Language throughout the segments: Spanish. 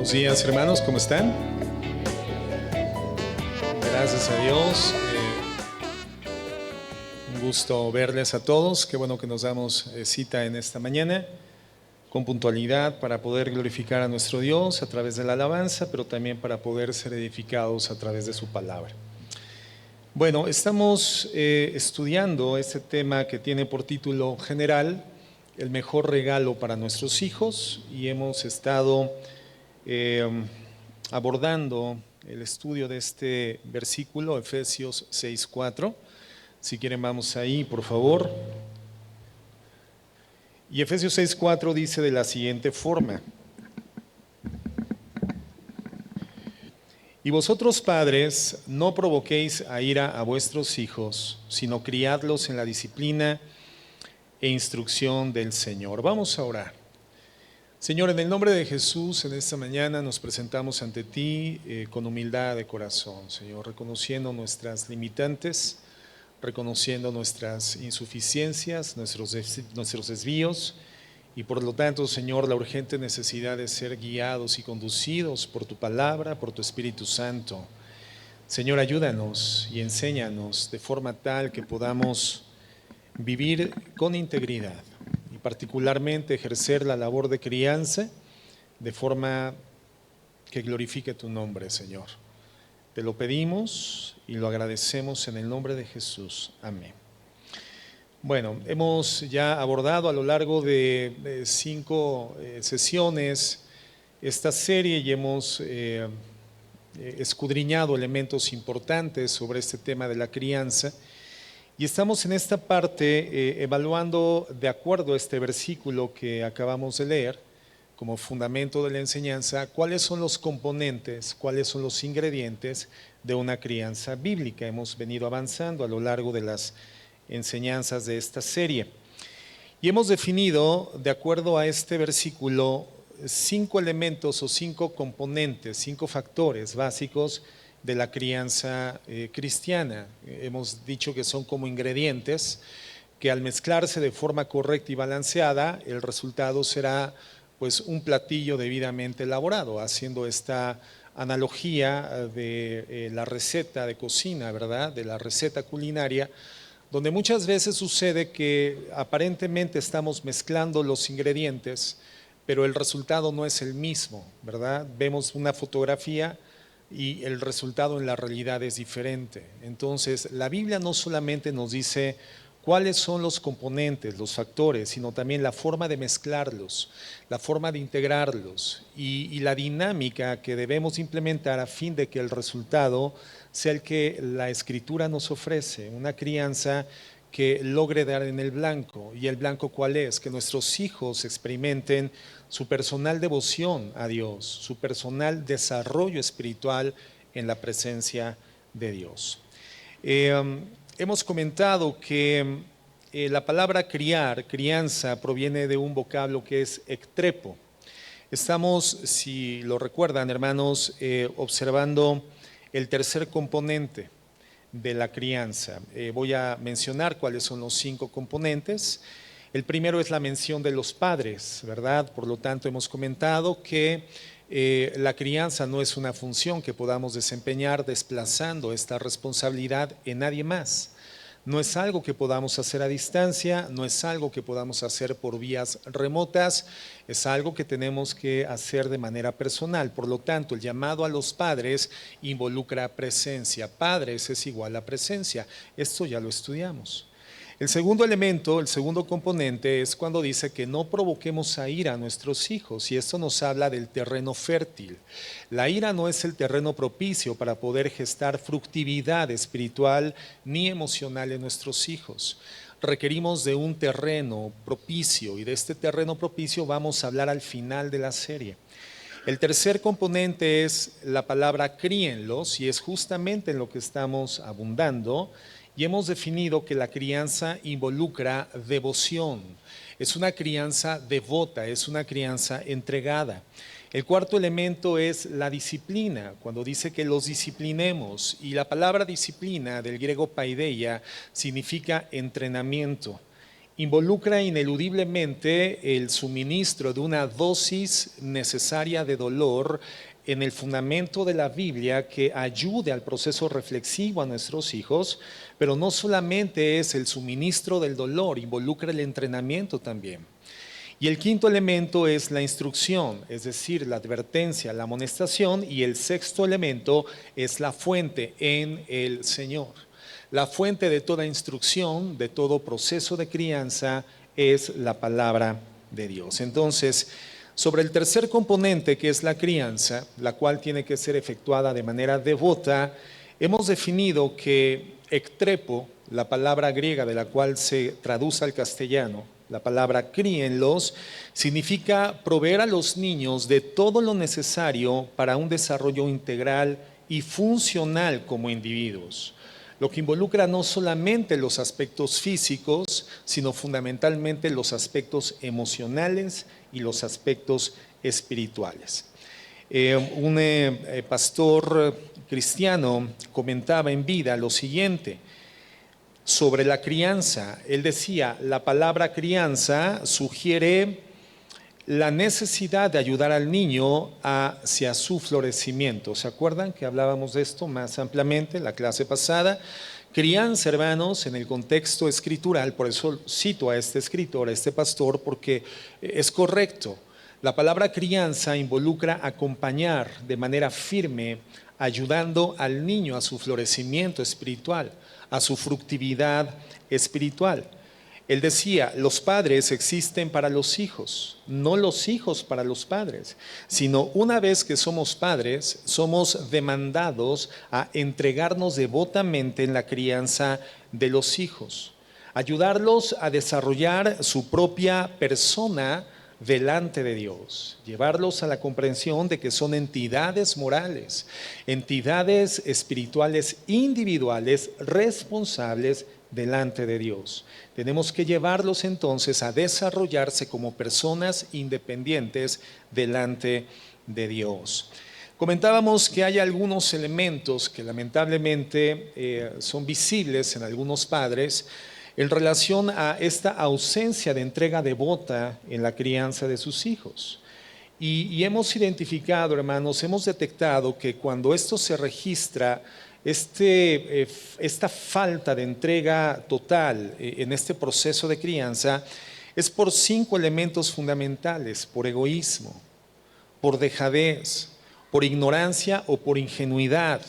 Buenos días, hermanos, ¿cómo están? Gracias a Dios. Un gusto verles a todos. Qué bueno que nos damos cita en esta mañana con puntualidad para poder glorificar a nuestro Dios a través de la alabanza, pero también para poder ser edificados a través de su palabra. Bueno, estamos estudiando este tema que tiene por título general el mejor regalo para nuestros hijos, y hemos estado abordando el estudio de este versículo, Efesios 6:4. Si quieren, vamos ahí, por favor. Y Efesios 6:4 dice de la siguiente forma: y vosotros, padres, no provoquéis a ira a vuestros hijos, sino criadlos en la disciplina e instrucción del Señor. Vamos a orar. Señor, en el nombre de Jesús, en esta mañana nos presentamos ante ti con humildad de corazón, Señor, reconociendo nuestras limitantes, reconociendo nuestras insuficiencias, nuestros desvíos, y por lo tanto, Señor, la urgente necesidad de ser guiados y conducidos por tu palabra, por tu Espíritu Santo. Señor, ayúdanos y enséñanos de forma tal que podamos vivir con integridad, y particularmente ejercer la labor de crianza de forma que glorifique tu nombre, Señor. Te lo pedimos y lo agradecemos en el nombre de Jesús. Amén. Bueno, hemos ya abordado a lo largo de 5 sesiones esta serie y hemos escudriñado elementos importantes sobre este tema de la crianza. Y estamos en esta parte evaluando, de acuerdo a este versículo que acabamos de leer, como fundamento de la enseñanza, cuáles son los componentes, cuáles son los ingredientes de una crianza bíblica. Hemos venido avanzando a lo largo de las enseñanzas de esta serie. Y hemos definido, de acuerdo a este versículo, 5 elementos o 5 componentes, 5 factores básicos de la crianza cristiana. Hemos dicho que son como ingredientes que, al mezclarse de forma correcta y balanceada, el resultado será pues un platillo debidamente elaborado, haciendo esta analogía de la receta de cocina, ¿verdad? De la receta culinaria, donde muchas veces sucede que aparentemente estamos mezclando los ingredientes, pero el resultado no es el mismo, ¿verdad? Vemos una fotografía y el resultado en la realidad es diferente. Entonces, la Biblia no solamente nos dice cuáles son los componentes, los factores, sino también la forma de mezclarlos, la forma de integrarlos y la dinámica que debemos implementar a fin de que el resultado sea el que la Escritura nos ofrece, una crianza que logre dar en el blanco. ¿Y el blanco cuál es? Que nuestros hijos experimenten su personal devoción a Dios, su personal desarrollo espiritual en la presencia de Dios. Hemos comentado que la palabra criar, crianza, proviene de un vocablo que es ectrepo. Estamos, si lo recuerdan, hermanos, observando el tercer componente de la crianza. Voy a mencionar cuáles son los 5 componentes. El primero es la mención de los padres, ¿verdad? Por lo tanto, hemos comentado que la crianza no es una función que podamos desempeñar desplazando esta responsabilidad en nadie más. No es algo que podamos hacer a distancia, no es algo que podamos hacer por vías remotas, es algo que tenemos que hacer de manera personal. Por lo tanto, el llamado a los padres involucra presencia. Padres es igual a presencia. Esto ya lo estudiamos. El segundo elemento, el segundo componente, es cuando dice que no provoquemos a ira a nuestros hijos, y esto nos habla del terreno fértil. La ira no es el terreno propicio para poder gestar fructividad espiritual ni emocional en nuestros hijos. Requerimos de un terreno propicio, y de este terreno propicio vamos a hablar al final de la serie. El tercer componente es la palabra críenlos, y es justamente en lo que estamos abundando. Y hemos definido que la crianza involucra devoción, es una crianza devota, es una crianza entregada. El cuarto elemento es la disciplina, cuando dice que los disciplinemos, y la palabra disciplina del griego paideia significa entrenamiento. involucra ineludiblemente el suministro de una dosis necesaria de dolor en el fundamento de la Biblia que ayude al proceso reflexivo a nuestros hijos, pero no solamente es el suministro del dolor, involucra el entrenamiento también. Y el quinto elemento es la instrucción, es decir, la advertencia, la amonestación, y el sexto elemento es la fuente en el Señor. La fuente de toda instrucción, de todo proceso de crianza, es la palabra de Dios. Entonces, sobre el tercer componente, que es la crianza, la cual tiene que ser efectuada de manera devota, hemos definido que ectrepo, la palabra griega de la cual se traduce al castellano, la palabra críenlos, significa proveer a los niños de todo lo necesario para un desarrollo integral y funcional como individuos, lo que involucra no solamente los aspectos físicos, sino fundamentalmente los aspectos emocionales y los aspectos espirituales. Un pastor cristiano comentaba en vida lo siguiente sobre la crianza. Él decía, la palabra crianza sugiere la necesidad de ayudar al niño hacia su florecimiento. ¿Se acuerdan que hablábamos de esto más ampliamente en la clase pasada? Crianza, hermanos, en el contexto escritural, por eso cito a este escritor, a este pastor, porque es correcto. La palabra crianza involucra acompañar de manera firme, ayudando al niño a su florecimiento espiritual, a su fructividad espiritual. Él decía, los padres existen para los hijos, no los hijos para los padres, sino una vez que somos padres, somos demandados a entregarnos devotamente en la crianza de los hijos, ayudarlos a desarrollar su propia persona delante de Dios, llevarlos a la comprensión de que son entidades morales, entidades espirituales individuales responsables delante de Dios. Tenemos que llevarlos entonces a desarrollarse como personas independientes delante de Dios. Comentábamos que hay algunos elementos que lamentablemente son visibles en algunos padres en relación a esta ausencia de entrega devota en la crianza de sus hijos. Y hemos identificado, hermanos, hemos detectado que cuando esto se registra, esta falta de entrega total en este proceso de crianza es por 5 elementos fundamentales: por egoísmo, por dejadez, por ignorancia o por ingenuidad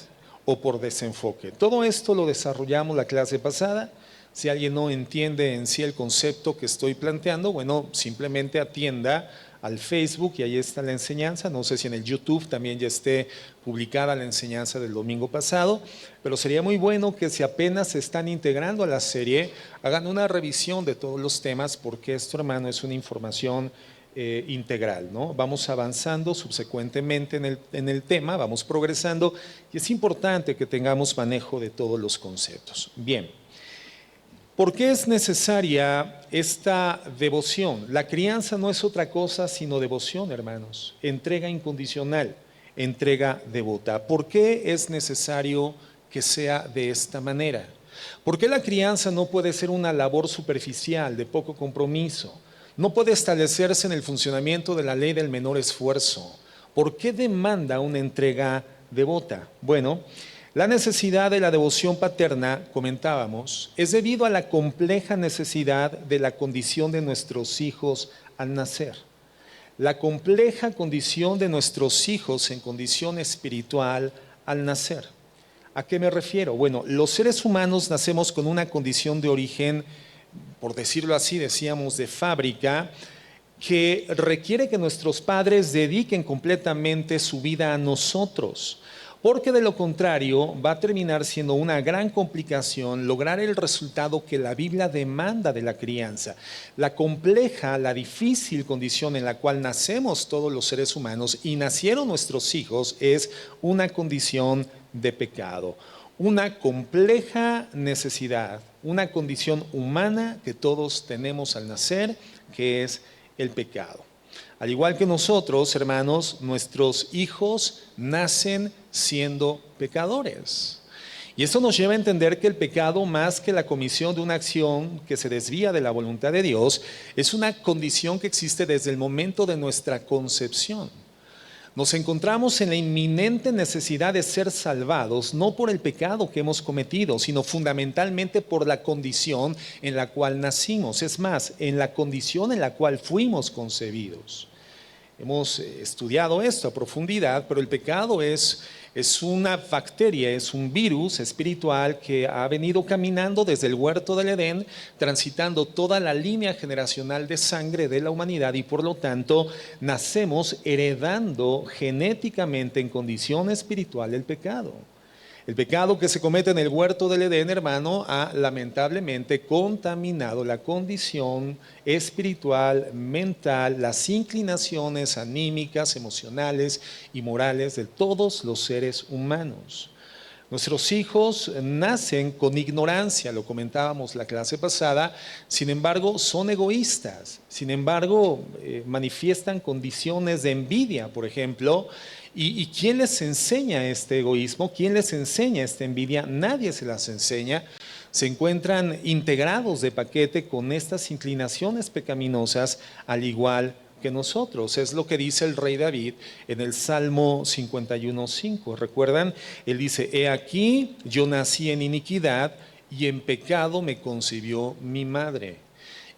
o por desenfoque. Todo esto lo desarrollamos la clase pasada. Si alguien no entiende en sí el concepto que estoy planteando, bueno, simplemente atienda al Facebook y ahí está la enseñanza. No sé si en el YouTube también ya esté publicada la enseñanza del domingo pasado, pero sería muy bueno que si apenas se están integrando a la serie, hagan una revisión de todos los temas, porque esto, hermano, es una información integral, ¿no? Vamos avanzando subsecuentemente en el tema, vamos progresando y es importante que tengamos manejo de todos los conceptos. Bien. ¿Por qué es necesaria esta devoción? La crianza no es otra cosa sino devoción, hermanos. Entrega incondicional, entrega devota. ¿Por qué es necesario que sea de esta manera? ¿Por qué la crianza no puede ser una labor superficial, de poco compromiso? No puede establecerse en el funcionamiento de la ley del menor esfuerzo. ¿Por qué demanda una entrega devota? Bueno, la necesidad de la devoción paterna, comentábamos, es debido a la compleja necesidad de la condición de nuestros hijos al nacer. La compleja condición de nuestros hijos en condición espiritual al nacer. ¿A qué me refiero? Bueno, los seres humanos nacemos con una condición de origen, por decirlo así, decíamos, de fábrica, que requiere que nuestros padres dediquen completamente su vida a nosotros, porque de lo contrario va a terminar siendo una gran complicación lograr el resultado que la Biblia demanda de la crianza. La compleja, la difícil condición en la cual nacemos todos los seres humanos y nacieron nuestros hijos es una condición de pecado, una compleja necesidad, una condición humana que todos tenemos al nacer, que es el pecado. Al igual que nosotros, hermanos, nuestros hijos nacen siendo pecadores. Y esto nos lleva a entender que el pecado, más que la comisión de una acción que se desvía de la voluntad de Dios, es una condición que existe desde el momento de nuestra concepción. Nos encontramos en la inminente necesidad de ser salvados, no por el pecado que hemos cometido, sino fundamentalmente por la condición en la cual nacimos. Es más, en la condición en la cual fuimos concebidos. Hemos estudiado esto a profundidad, pero el pecado es una bacteria, es un virus espiritual que ha venido caminando desde el huerto del Edén, transitando toda la línea generacional de sangre de la humanidad, y por lo tanto nacemos heredando genéticamente en condición espiritual el pecado. El pecado que se comete en el huerto del Edén, hermano, ha lamentablemente contaminado la condición espiritual, mental, las inclinaciones anímicas, emocionales y morales de todos los seres humanos. Nuestros hijos nacen con ignorancia, lo comentábamos la clase pasada, sin embargo son egoístas, sin embargo manifiestan condiciones de envidia, por ejemplo. ¿Y quién les enseña este egoísmo? ¿Quién les enseña esta envidia? Nadie se las enseña. Se encuentran integrados de paquete con estas inclinaciones pecaminosas, al igual que nosotros. Es lo que dice el rey David en el Salmo 51:5. ¿Recuerdan? Él dice: he aquí, yo nací en iniquidad y en pecado me concibió mi madre.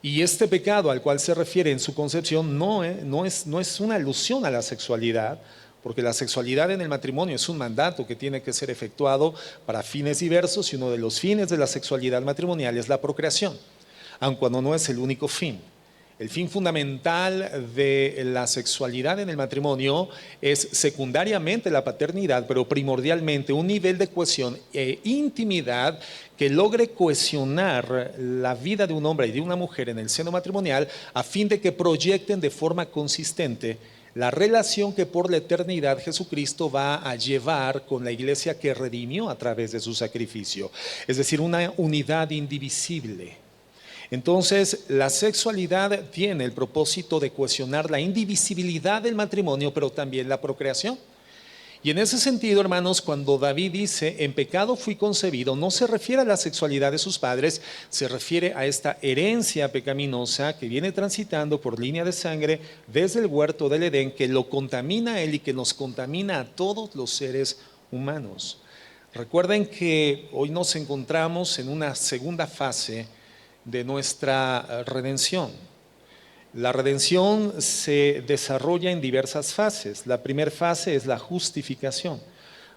Y este pecado al cual se refiere en su concepción no es una alusión a la sexualidad, porque la sexualidad en el matrimonio es un mandato que tiene que ser efectuado para fines diversos, y uno de los fines de la sexualidad matrimonial es la procreación, aun cuando no es el único fin. El fin fundamental de la sexualidad en el matrimonio es secundariamente la paternidad, pero primordialmente un nivel de cohesión e intimidad que logre cohesionar la vida de un hombre y de una mujer en el seno matrimonial, a fin de que proyecten de forma consistente la relación que por la eternidad Jesucristo va a llevar con la iglesia que redimió a través de su sacrificio. Es decir, una unidad indivisible. Entonces, la sexualidad tiene el propósito de cohesionar la indivisibilidad del matrimonio, pero también la procreación. Y en ese sentido, hermanos, cuando David dice: en pecado fui concebido, no se refiere a la sexualidad de sus padres, se refiere a esta herencia pecaminosa que viene transitando por línea de sangre desde el huerto del Edén, que lo contamina a él y que nos contamina a todos los seres humanos. Recuerden que hoy nos encontramos en una segunda fase de nuestra redención. La redención se desarrolla en diversas fases. La primera fase es la justificación.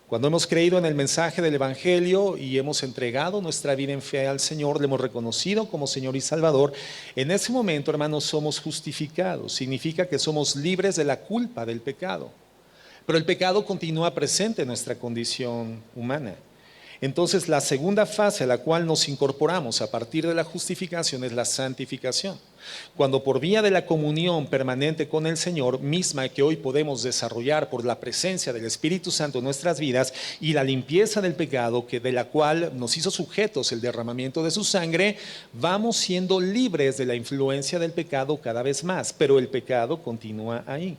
Cuando hemos creído en el mensaje del Evangelio y hemos entregado nuestra vida en fe al Señor, le hemos reconocido como Señor y Salvador, en ese momento, hermanos, somos justificados. Significa que somos libres de la culpa del pecado. Pero el pecado continúa presente en nuestra condición humana. Entonces, la segunda fase a la cual nos incorporamos a partir de la justificación es la santificación. Cuando por vía de la comunión permanente con el Señor, misma que hoy podemos desarrollar por la presencia del Espíritu Santo en nuestras vidas, y la limpieza del pecado, de la cual nos hizo sujetos el derramamiento de su sangre, vamos siendo libres de la influencia del pecado cada vez más, pero el pecado continúa ahí.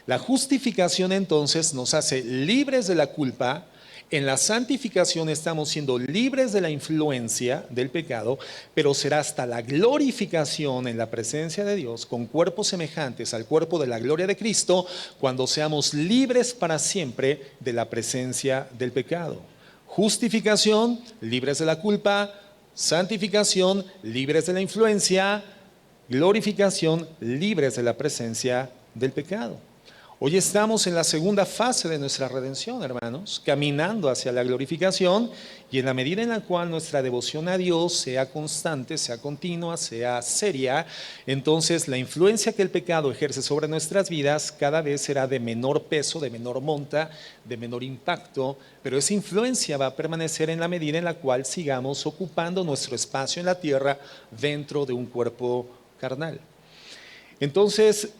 La justificación entonces nos hace libres de la culpa. En la santificación estamos siendo libres de la influencia del pecado, pero será hasta la glorificación en la presencia de Dios, con cuerpos semejantes al cuerpo de la gloria de Cristo, cuando seamos libres para siempre de la presencia del pecado. Justificación, libres de la culpa; santificación, libres de la influencia; glorificación, libres de la presencia del pecado. Hoy estamos en la segunda fase de nuestra redención, hermanos, caminando hacia la glorificación, y en la medida en la cual nuestra devoción a Dios sea constante, sea continua, sea seria, entonces la influencia que el pecado ejerce sobre nuestras vidas cada vez será de menor peso, de menor monta, de menor impacto, pero esa influencia va a permanecer en la medida en la cual sigamos ocupando nuestro espacio en la tierra dentro de un cuerpo carnal. Entonces,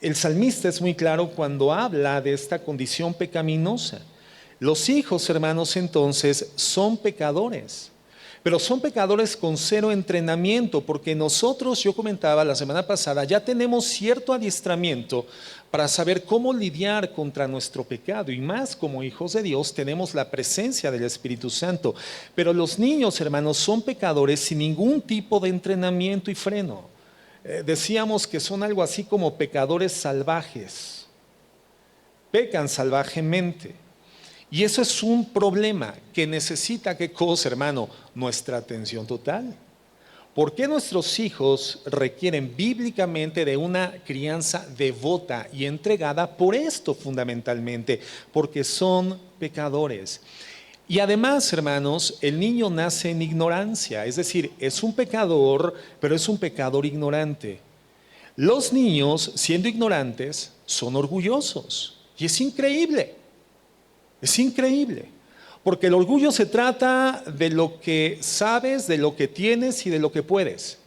el salmista es muy claro cuando habla de esta condición pecaminosa. Los hijos, hermanos, entonces son pecadores, Pero son pecadores con cero entrenamiento, porque nosotros, yo comentaba la semana pasada, ya tenemos cierto adiestramiento para saber cómo lidiar contra nuestro pecado, y más como hijos de Dios tenemos la presencia del Espíritu Santo. Pero los niños, hermanos, son pecadores sin ningún tipo de entrenamiento y freno. Decíamos que son algo así como pecadores salvajes, pecan salvajemente. Y eso es un problema que necesita, ¿qué cosa, hermano? Nuestra atención total. ¿Por qué nuestros hijos requieren bíblicamente de una crianza devota y entregada? Por esto fundamentalmente, porque son pecadores. Y además, hermanos, el niño nace en ignorancia, es decir, es un pecador, pero es un pecador ignorante. Los niños, siendo ignorantes, son orgullosos. Y es increíble. Es increíble, porque el orgullo se trata de lo que sabes, de lo que tienes y de lo que puedes.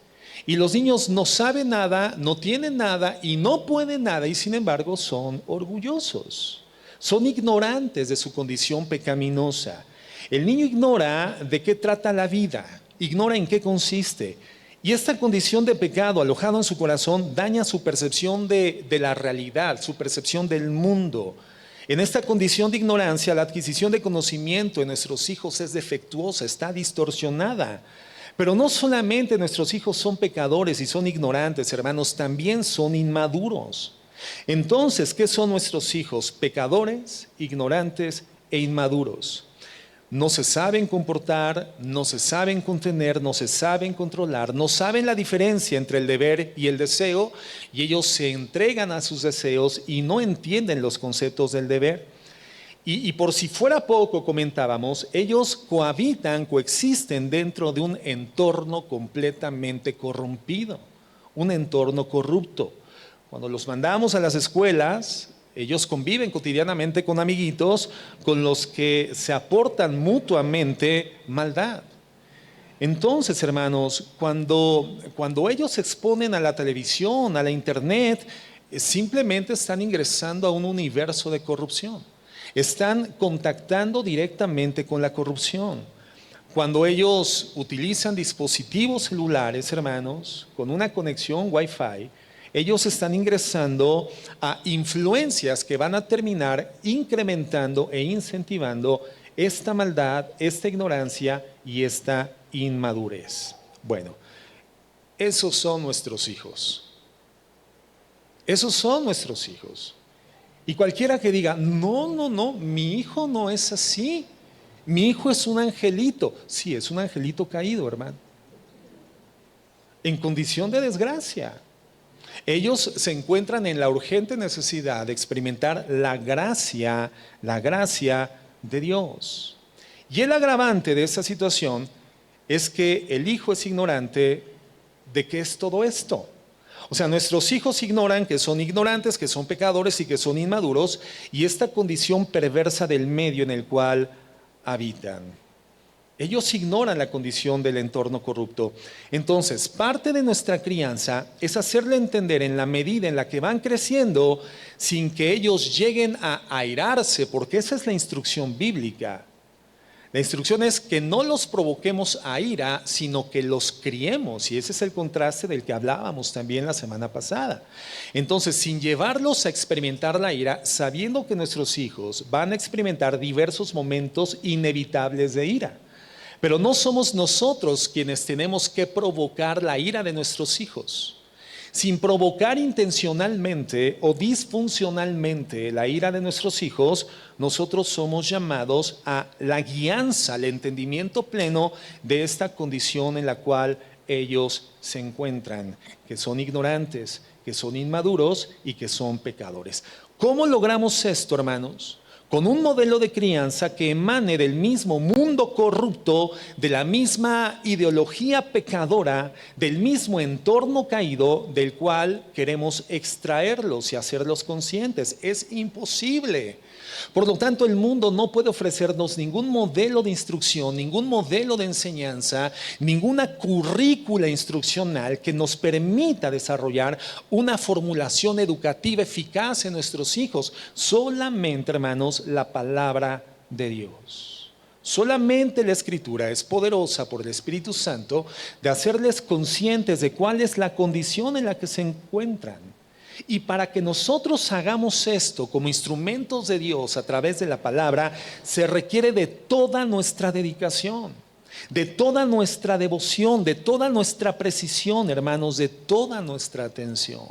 Y los niños no saben nada, no tienen nada y no pueden nada, y sin embargo son orgullosos. Son ignorantes de su condición pecaminosa. El niño ignora de qué trata la vida, ignora en qué consiste. Y esta condición de pecado alojado en su corazón daña su percepción de la realidad, su percepción del mundo. En esta condición de ignorancia, la adquisición de conocimiento en nuestros hijos es defectuosa, está distorsionada. Pero no solamente nuestros hijos son pecadores y son ignorantes, hermanos, también son inmaduros. Entonces, ¿qué son nuestros hijos? Pecadores, ignorantes e inmaduros. No se saben comportar, no se saben contener, no se saben controlar, no saben la diferencia entre el deber y el deseo, y ellos se entregan a sus deseos y no entienden los conceptos del deber. Y por si fuera poco, comentábamos, ellos cohabitan, coexisten dentro de un entorno completamente corrompido, un entorno corrupto. Cuando los mandamos a las escuelas, ellos conviven cotidianamente con amiguitos con los que se aportan mutuamente maldad. Entonces, hermanos, cuando ellos se exponen a la televisión, a la internet, simplemente están ingresando a un universo de corrupción. Están contactando directamente con la corrupción. Cuando ellos utilizan dispositivos celulares, hermanos, con una conexión Wi-Fi, ellos están ingresando a influencias que van a terminar incrementando e incentivando esta maldad, esta ignorancia y esta inmadurez. Bueno, esos son nuestros hijos. Esos son nuestros hijos. Y cualquiera que diga, no, mi hijo no es así. Mi hijo es un angelito. Sí, es un angelito caído, hermano. En condición de desgracia. Ellos se encuentran en la urgente necesidad de experimentar la gracia de Dios. Y el agravante de esta situación es que el hijo es ignorante de qué es todo esto. O sea, nuestros hijos ignoran que son ignorantes, que son pecadores y que son inmaduros, y esta condición perversa del medio en el cual habitan. Ellos ignoran la condición del entorno corrupto. Entonces, parte de nuestra crianza es hacerle entender en la medida en la que van creciendo, sin que ellos lleguen a airarse, porque esa es la instrucción bíblica. La instrucción es que no los provoquemos a ira, sino que los criemos, y ese es el contraste del que hablábamos también la semana pasada. Entonces, sin llevarlos a experimentar la ira, sabiendo que nuestros hijos van a experimentar diversos momentos inevitables de ira. Pero no somos nosotros quienes tenemos que provocar la ira de nuestros hijos. Sin provocar intencionalmente o disfuncionalmente la ira de nuestros hijos, nosotros somos llamados a la guianza, al entendimiento pleno de esta condición en la cual ellos se encuentran, que son ignorantes, que son inmaduros y que son pecadores. ¿Cómo logramos esto, hermanos? Con un modelo de crianza que emane del mismo mundo corrupto, de la misma ideología pecadora, del mismo entorno caído del cual queremos extraerlos y hacerlos conscientes. Es imposible. Por lo tanto, el mundo no puede ofrecernos ningún modelo de instrucción, ningún modelo de enseñanza, ninguna currícula instruccional que nos permita desarrollar una formulación educativa eficaz en nuestros hijos. Solamente, hermanos, la palabra de Dios. Solamente la Escritura es poderosa por el Espíritu Santo de hacerles conscientes de cuál es la condición en la que se encuentran. Y para que nosotros hagamos esto como instrumentos de Dios a través de la palabra, se requiere de toda nuestra dedicación, de toda nuestra devoción, de toda nuestra precisión, hermanos, de toda nuestra atención.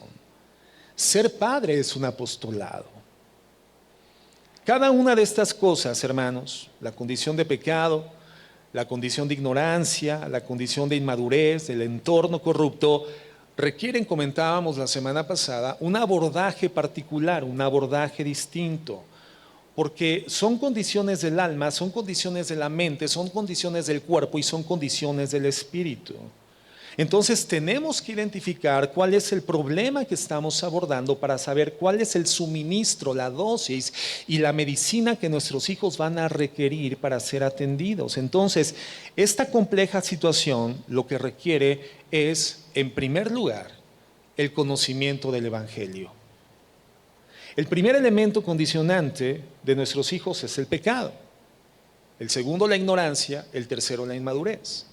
Ser padre es un apostolado. Cada una de estas cosas, hermanos, la condición de pecado, la condición de ignorancia, la condición de inmadurez, el entorno corrupto, requieren, comentábamos la semana pasada, un abordaje particular, un abordaje distinto, porque son condiciones del alma, son condiciones de la mente, son condiciones del cuerpo y son condiciones del espíritu. Entonces tenemos que identificar cuál es el problema que estamos abordando para saber cuál es el suministro, la dosis y la medicina que nuestros hijos van a requerir para ser atendidos. Entonces, esta compleja situación lo que requiere es, en primer lugar, el conocimiento del Evangelio. El primer elemento condicionante de nuestros hijos es el pecado. El segundo, la ignorancia. El tercero, la inmadurez.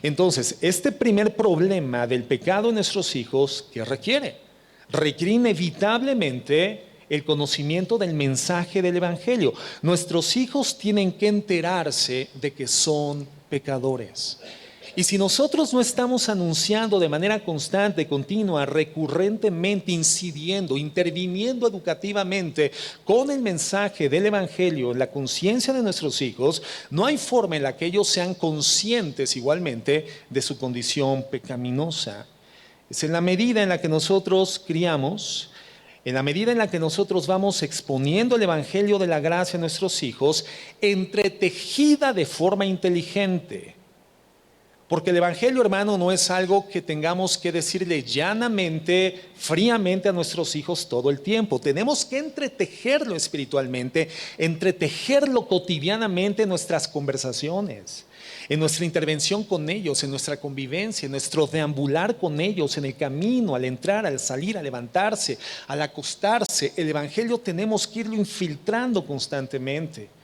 Entonces, este primer problema del pecado en nuestros hijos, ¿qué requiere? Requiere inevitablemente el conocimiento del mensaje del Evangelio. Nuestros hijos tienen que enterarse de que son pecadores. Y si nosotros no estamos anunciando de manera constante, continua, recurrentemente, incidiendo, interviniendo educativamente con el mensaje del Evangelio en la conciencia de nuestros hijos, no hay forma en la que ellos sean conscientes igualmente de su condición pecaminosa. Es en la medida en la que nosotros criamos, en la medida en la que nosotros vamos exponiendo el Evangelio de la gracia a nuestros hijos, entretejida de forma inteligente. Porque el Evangelio, hermano, no es algo que tengamos que decirle llanamente, fríamente a nuestros hijos todo el tiempo. Tenemos que entretejerlo espiritualmente, entretejerlo cotidianamente en nuestras conversaciones, en nuestra intervención con ellos, en nuestra convivencia, en nuestro deambular con ellos, en el camino, al entrar, al salir, al levantarse, al acostarse. El Evangelio tenemos que irlo infiltrando constantemente.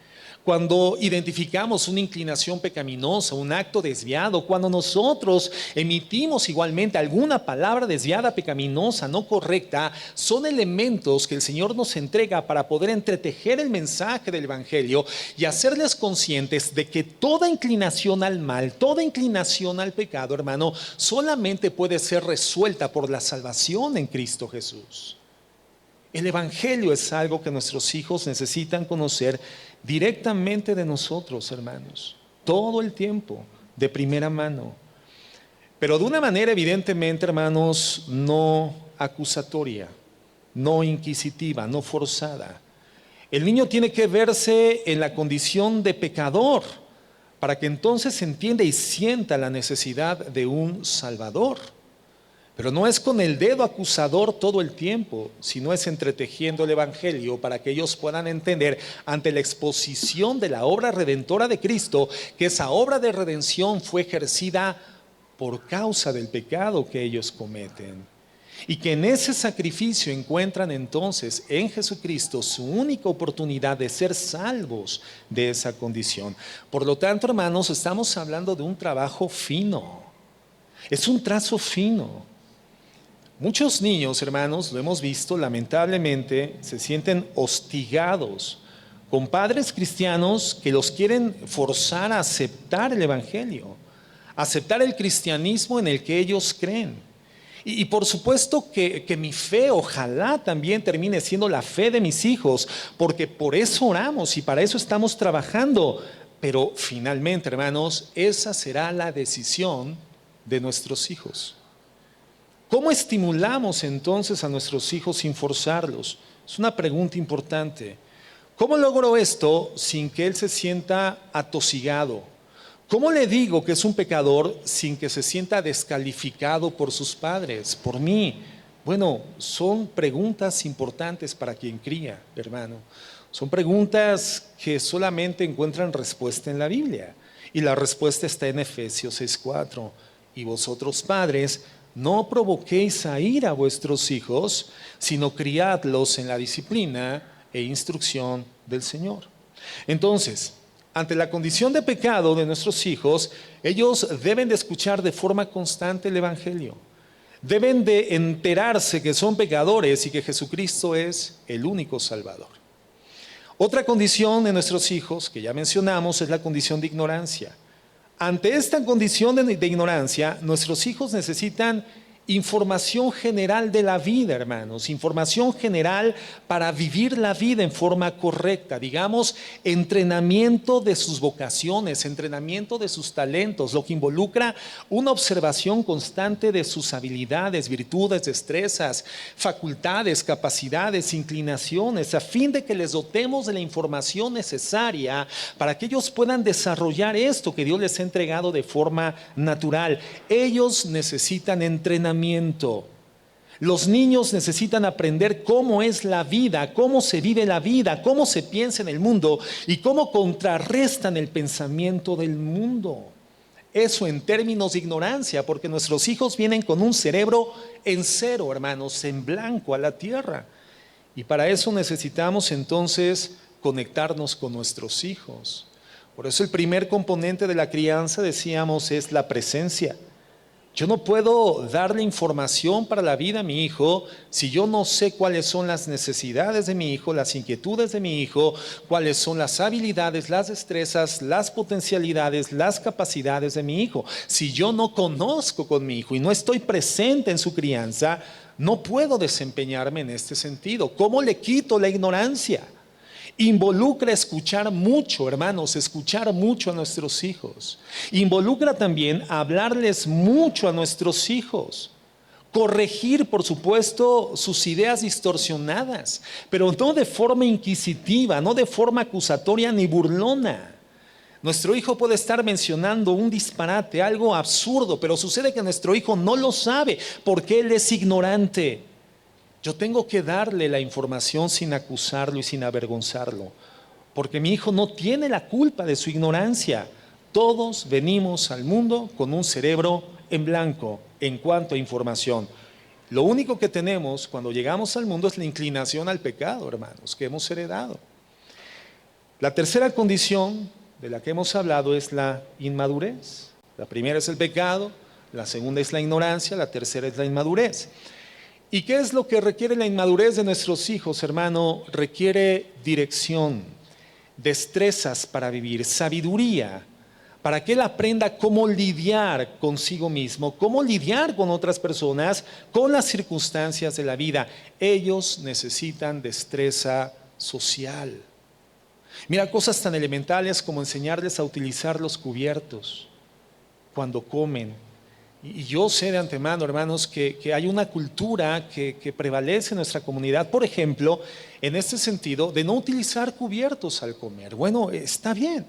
Cuando identificamos una inclinación pecaminosa, un acto desviado, cuando nosotros emitimos igualmente alguna palabra desviada, pecaminosa, no correcta, son elementos que el Señor nos entrega para poder entretejer el mensaje del Evangelio y hacerles conscientes de que toda inclinación al mal, toda inclinación al pecado, hermano, solamente puede ser resuelta por la salvación en Cristo Jesús. El Evangelio es algo que nuestros hijos necesitan conocer directamente de nosotros, hermanos, todo el tiempo, de primera mano. Pero de una manera evidentemente, hermanos, no acusatoria, no inquisitiva, no forzada. El niño tiene que verse en la condición de pecador para que entonces entienda y sienta la necesidad de un Salvador. Pero no es con el dedo acusador todo el tiempo, sino es entretejiendo el Evangelio para que ellos puedan entender ante la exposición de la obra redentora de Cristo, que esa obra de redención fue ejercida por causa del pecado que ellos cometen. Y que en ese sacrificio encuentran entonces en Jesucristo su única oportunidad de ser salvos de esa condición. Por lo tanto, hermanos, estamos hablando de un trabajo fino. Es un trazo fino. Muchos niños, hermanos, lo hemos visto, lamentablemente, se sienten hostigados con padres cristianos que los quieren forzar a aceptar el Evangelio, a aceptar el cristianismo en el que ellos creen. Y por supuesto que mi fe ojalá también termine siendo la fe de mis hijos, porque por eso oramos y para eso estamos trabajando. Pero finalmente, hermanos, esa será la decisión de nuestros hijos. ¿Cómo estimulamos entonces a nuestros hijos sin forzarlos? Es una pregunta importante. ¿Cómo logro esto sin que él se sienta atosigado? ¿Cómo le digo que es un pecador sin que se sienta descalificado por sus padres, por mí? Bueno, son preguntas importantes para quien cría, hermano. Son preguntas que solamente encuentran respuesta en la Biblia. Y la respuesta está en Efesios 6:4. Y vosotros, padres, no provoquéis a ira a vuestros hijos, sino criadlos en la disciplina e instrucción del Señor. Entonces, Ante la condición de pecado de nuestros hijos, ellos deben de escuchar de forma constante el Evangelio. Deben de enterarse que son pecadores y que Jesucristo es el único Salvador. Otra condición de nuestros hijos, que ya mencionamos, es la condición de ignorancia. Ante esta condición de ignorancia, nuestros hijos necesitan información general de la vida, hermanos, información general para vivir la vida en forma correcta, digamos, entrenamiento de sus vocaciones, entrenamiento de sus talentos, lo que involucra una observación constante de sus habilidades, virtudes, destrezas, facultades, capacidades, inclinaciones, a fin de que les dotemos de la información necesaria para que ellos puedan desarrollar esto que Dios les ha entregado de forma natural. Ellos necesitan entrenamiento. Los niños necesitan aprender cómo es la vida, cómo se vive la vida, cómo se piensa en el mundo y cómo contrarrestan el pensamiento del mundo. Eso en términos de ignorancia, porque nuestros hijos vienen con un cerebro en cero, hermanos, en blanco a la tierra. Y para eso necesitamos entonces conectarnos con nuestros hijos. Por eso el primer componente de la crianza, decíamos, es la presencia. Yo no puedo darle información para la vida a mi hijo si yo no sé cuáles son las necesidades de mi hijo, las inquietudes de mi hijo, cuáles son las habilidades, las destrezas, las potencialidades, las capacidades de mi hijo. Si yo no conozco con mi hijo y no estoy presente en su crianza, no puedo desempeñarme en este sentido. ¿Cómo le quito la ignorancia? Involucra escuchar mucho, hermanos, escuchar mucho a nuestros hijos. Involucra también hablarles mucho a nuestros hijos. Corregir, por supuesto, sus ideas distorsionadas, pero no de forma inquisitiva, no de forma acusatoria ni burlona. Nuestro hijo puede estar mencionando un disparate, algo absurdo, pero sucede que nuestro hijo no lo sabe porque él es ignorante. Yo tengo que darle la información sin acusarlo y sin avergonzarlo, porque mi hijo no tiene la culpa de su ignorancia. Todos venimos al mundo con un cerebro en blanco en cuanto a información. Lo único que tenemos cuando llegamos al mundo es la inclinación al pecado, hermanos, que hemos heredado. La tercera condición de la que hemos hablado es la inmadurez. La primera es el pecado, la segunda es la ignorancia, la tercera es la inmadurez. ¿Y qué es lo que requiere la inmadurez de nuestros hijos, hermano? Requiere dirección, destrezas para vivir, sabiduría, para que él aprenda cómo lidiar consigo mismo, cómo lidiar con otras personas, con las circunstancias de la vida. Ellos necesitan destreza social. Mira, cosas tan elementales como enseñarles a utilizar los cubiertos cuando comen. Y yo sé de antemano, hermanos, que hay una cultura que prevalece en nuestra comunidad, por ejemplo, en este sentido, de no utilizar cubiertos al comer. Bueno, está bien.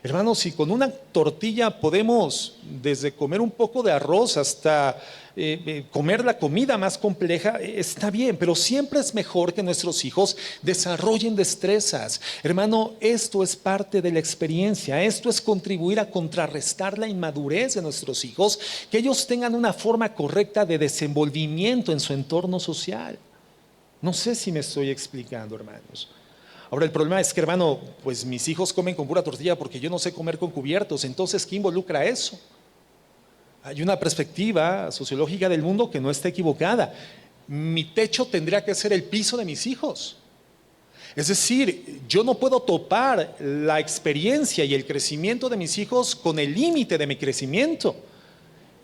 Hermanos, si con una tortilla podemos desde comer un poco de arroz hasta comer la comida más compleja, está bien, pero siempre es mejor que nuestros hijos desarrollen destrezas. Hermano, esto es parte de la experiencia, esto es contribuir a contrarrestar la inmadurez de nuestros hijos, que ellos tengan una forma correcta de desenvolvimiento en su entorno social. No sé si me estoy explicando, hermanos. Ahora el problema es que, hermano, pues mis hijos comen con pura tortilla porque yo no sé comer con cubiertos. Entonces, ¿qué involucra eso? Hay una perspectiva sociológica del mundo que no está equivocada. Mi techo tendría que ser el piso de mis hijos. Es decir, yo no puedo topar la experiencia y el crecimiento de mis hijos con el límite de mi crecimiento.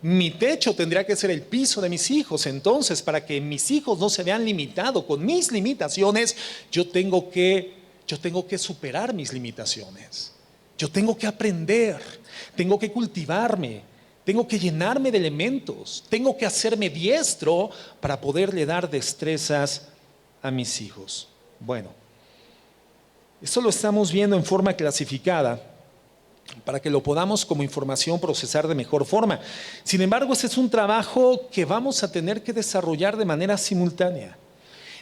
Mi techo tendría que ser el piso de mis hijos. Entonces, para que mis hijos no se vean limitados con mis limitaciones, yo tengo que superar mis limitaciones. Yo tengo que aprender, tengo que cultivarme, tengo que llenarme de elementos, tengo que hacerme diestro para poderle dar destrezas a mis hijos. Bueno, esto lo estamos viendo en forma clasificada, para que lo podamos como información procesar de mejor forma. Sin embargo, ese es un trabajo que vamos a tener que desarrollar de manera simultánea.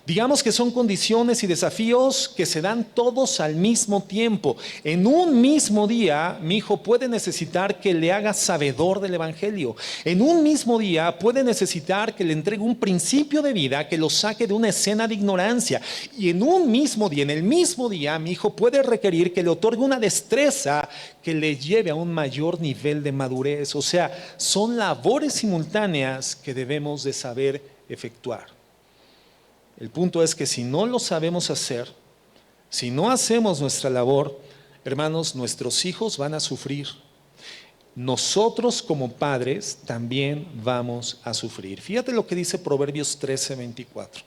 Digamos que son condiciones y desafíos que se dan todos al mismo tiempo. En un mismo día, mi hijo puede necesitar que le haga sabedor del Evangelio. En un mismo día puede necesitar que le entregue un principio de vida que lo saque de una escena de ignorancia. Y en un mismo día, en el mismo día, mi hijo puede requerir que le otorgue una destreza que le lleve a un mayor nivel de madurez. O sea, son labores simultáneas que debemos de saber efectuar. El punto es que si no lo sabemos hacer, si no hacemos nuestra labor, hermanos, nuestros hijos van a sufrir. Nosotros como padres también vamos a sufrir. Fíjate lo que dice Proverbios 13:24.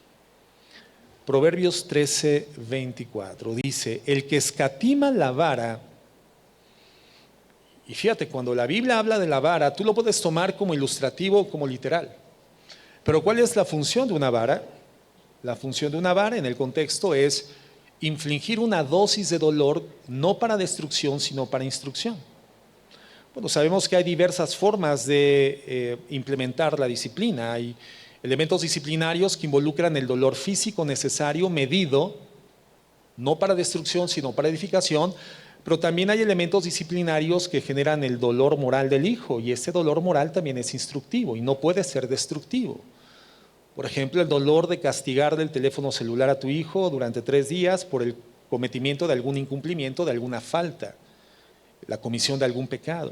Proverbios 13:24 dice: el que escatima la vara, y fíjate, cuando la Biblia habla de la vara, tú lo puedes tomar como ilustrativo o como literal. Pero ¿cuál es la función de una vara? La función de una vara en el contexto es infligir una dosis de dolor, no para destrucción, sino para instrucción. Bueno, sabemos que hay diversas formas de implementar la disciplina. Hay elementos disciplinarios que involucran el dolor físico necesario, medido, no para destrucción, sino para edificación. Pero también hay elementos disciplinarios que generan el dolor moral del hijo, y ese dolor moral también es instructivo y no puede ser destructivo. Por ejemplo, el dolor de castigar del teléfono celular a tu hijo durante 3 días por el cometimiento de algún incumplimiento, de alguna falta, la comisión de algún pecado.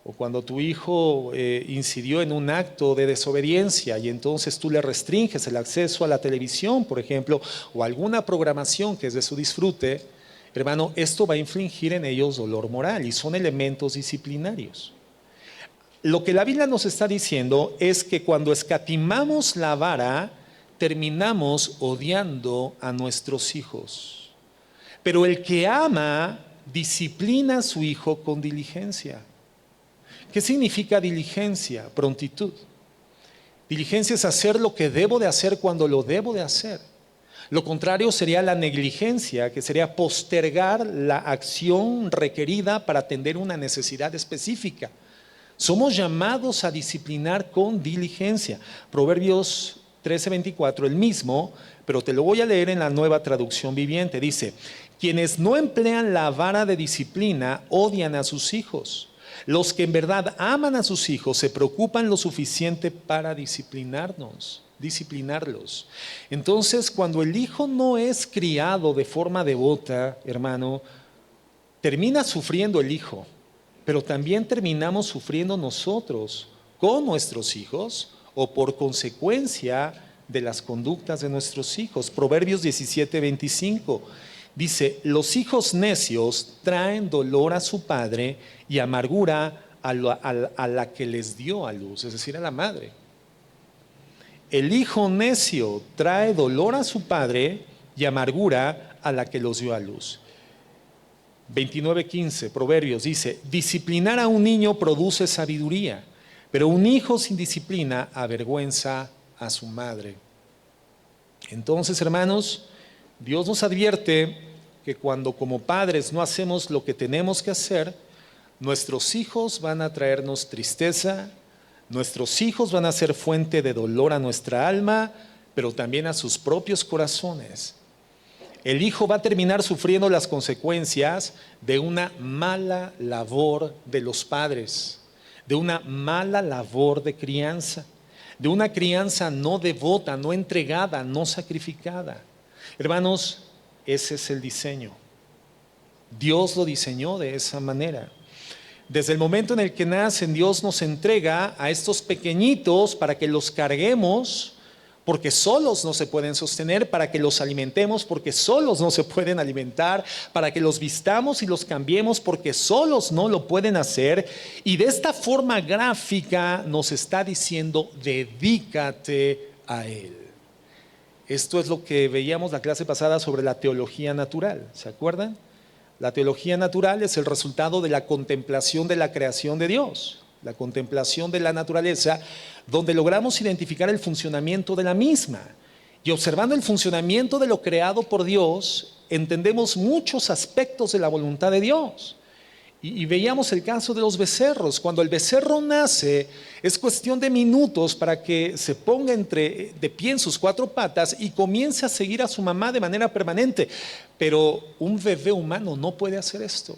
O cuando tu hijo incidió en un acto de desobediencia y entonces tú le restringes el acceso a la televisión, por ejemplo, o alguna programación que es de su disfrute, hermano, esto va a infligir en ellos dolor moral y son elementos disciplinarios. Lo que la Biblia nos está diciendo es que cuando escatimamos la vara, terminamos odiando a nuestros hijos. Pero el que ama, disciplina a su hijo con diligencia. ¿Qué significa diligencia? Prontitud. Diligencia es hacer lo que debo de hacer cuando lo debo de hacer. Lo contrario sería la negligencia, que sería postergar la acción requerida para atender una necesidad específica. Somos llamados a disciplinar con diligencia. Proverbios 13:24, el mismo, pero te lo voy a leer en la Nueva Traducción Viviente. Dice: quienes no emplean la vara de disciplina odian a sus hijos. Los que en verdad aman a sus hijos se preocupan lo suficiente para disciplinarlos. Entonces, cuando el hijo no es criado de forma devota, hermano, termina sufriendo el hijo. Pero también terminamos sufriendo nosotros con nuestros hijos o por consecuencia de las conductas de nuestros hijos. Proverbios 17:25 dice: los hijos necios traen dolor a su padre y amargura a la que les dio a luz, es decir, a la madre. El hijo necio trae dolor a su padre y amargura a la que los dio a luz. 29:15, Proverbios dice: disciplinar a un niño produce sabiduría, pero un hijo sin disciplina avergüenza a su madre. Entonces, hermanos, Dios nos advierte que cuando como padres no hacemos lo que tenemos que hacer, nuestros hijos van a traernos tristeza, nuestros hijos van a ser fuente de dolor a nuestra alma, pero también a sus propios corazones. El hijo va a terminar sufriendo las consecuencias de una mala labor de los padres, de una mala labor de crianza, de una crianza no devota, no entregada, no sacrificada. Hermanos, ese es el diseño. Dios lo diseñó de esa manera. Desde el momento en el que nacen, Dios nos entrega a estos pequeñitos para que los carguemos, porque solos no se pueden sostener, para que los alimentemos, porque solos no se pueden alimentar, para que los vistamos y los cambiemos, porque solos no lo pueden hacer. Y de esta forma gráfica nos está diciendo: dedícate a Él. Esto es lo que veíamos la clase pasada sobre la teología natural, ¿se acuerdan? La teología natural es el resultado de la contemplación de la creación de Dios, la contemplación de la naturaleza, donde logramos identificar el funcionamiento de la misma. Y observando el funcionamiento de lo creado por Dios, entendemos muchos aspectos de la voluntad de Dios. Y veíamos el caso de los becerros. Cuando el becerro nace, es cuestión de minutos para que se ponga de pie en sus cuatro patas y comience a seguir a su mamá de manera permanente. Pero un bebé humano no puede hacer esto.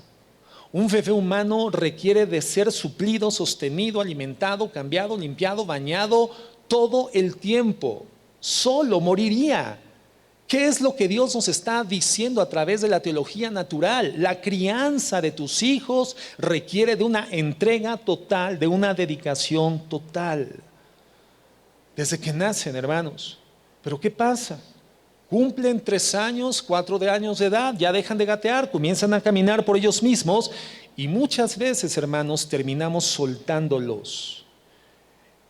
Un bebé humano requiere de ser suplido, sostenido, alimentado, cambiado, limpiado, bañado todo el tiempo. Solo moriría. ¿Qué es lo que Dios nos está diciendo a través de la teología natural? La crianza de tus hijos requiere de una entrega total, de una dedicación total. Desde que nacen, hermanos. Pero ¿qué pasa? Cumplen 3 años, 4 años de edad, ya dejan de gatear, comienzan a caminar por ellos mismos y muchas veces, hermanos, terminamos soltándolos.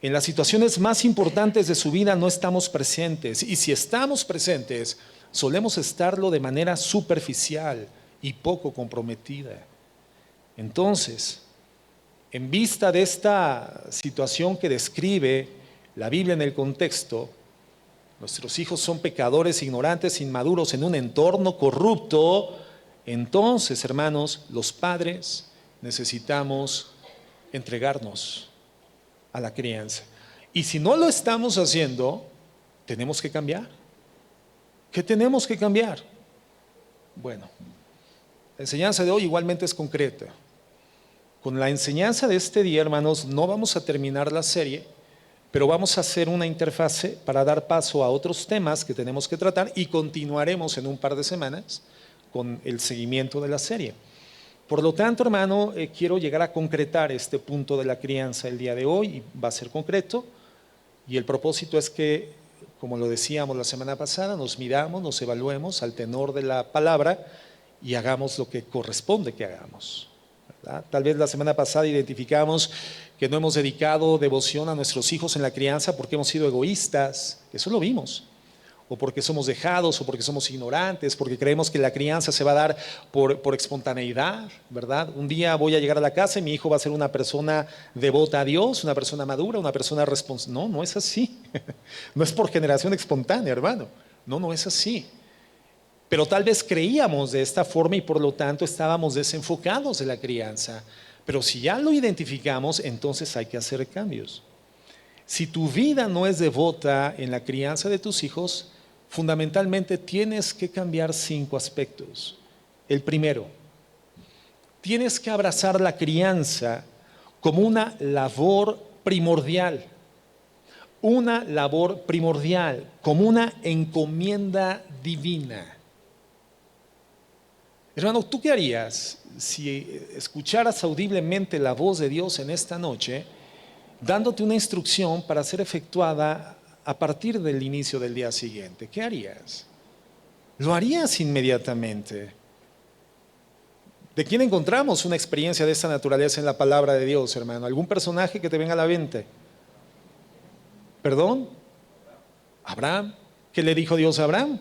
En las situaciones más importantes de su vida no estamos presentes, y si estamos presentes, solemos estarlo de manera superficial y poco comprometida. Entonces, en vista de esta situación que describe la Biblia en el contexto, nuestros hijos son pecadores, ignorantes, inmaduros en un entorno corrupto. Entonces, hermanos, los padres necesitamos entregarnos a la crianza. Y si no lo estamos haciendo, tenemos que cambiar. ¿Qué tenemos que cambiar? Bueno, la enseñanza de hoy igualmente es concreta. Con la enseñanza de este día, hermanos, no vamos a terminar la serie, pero vamos a hacer una interfase para dar paso a otros temas que tenemos que tratar y continuaremos en un par de semanas con el seguimiento de la serie. Por lo tanto, hermano, quiero llegar a concretar este punto de la crianza el día de hoy, y va a ser concreto, y el propósito es que, como lo decíamos la semana pasada, nos miramos, nos evaluemos al tenor de la palabra y hagamos lo que corresponde que hagamos, ¿verdad? Tal vez la semana pasada identificamos que no hemos dedicado devoción a nuestros hijos en la crianza porque hemos sido egoístas, eso lo vimos, o porque somos dejados, o porque somos ignorantes, porque creemos que la crianza se va a dar por espontaneidad, ¿verdad? Un día voy a llegar a la casa y mi hijo va a ser una persona devota a Dios, una persona madura, una persona responsable. No, no es así. No es por generación espontánea, hermano. No, no es así. Pero tal vez creíamos de esta forma y por lo tanto estábamos desenfocados de la crianza. Pero si ya lo identificamos, entonces hay que hacer cambios. Si tu vida no es devota en la crianza de tus hijos, fundamentalmente tienes que cambiar 5 aspectos. El primero, tienes que abrazar la crianza como una labor primordial. Una labor primordial, como una encomienda divina. Hermano, ¿tú qué harías si escucharas audiblemente la voz de Dios en esta noche, dándote una instrucción para ser efectuada a partir del inicio del día siguiente? ¿Qué harías? Lo harías inmediatamente. ¿De quién encontramos una experiencia de esta naturaleza en la palabra de Dios, hermano? ¿Algún personaje que te venga a la mente? ¿Perdón? Abraham. ¿Qué le dijo Dios a Abraham?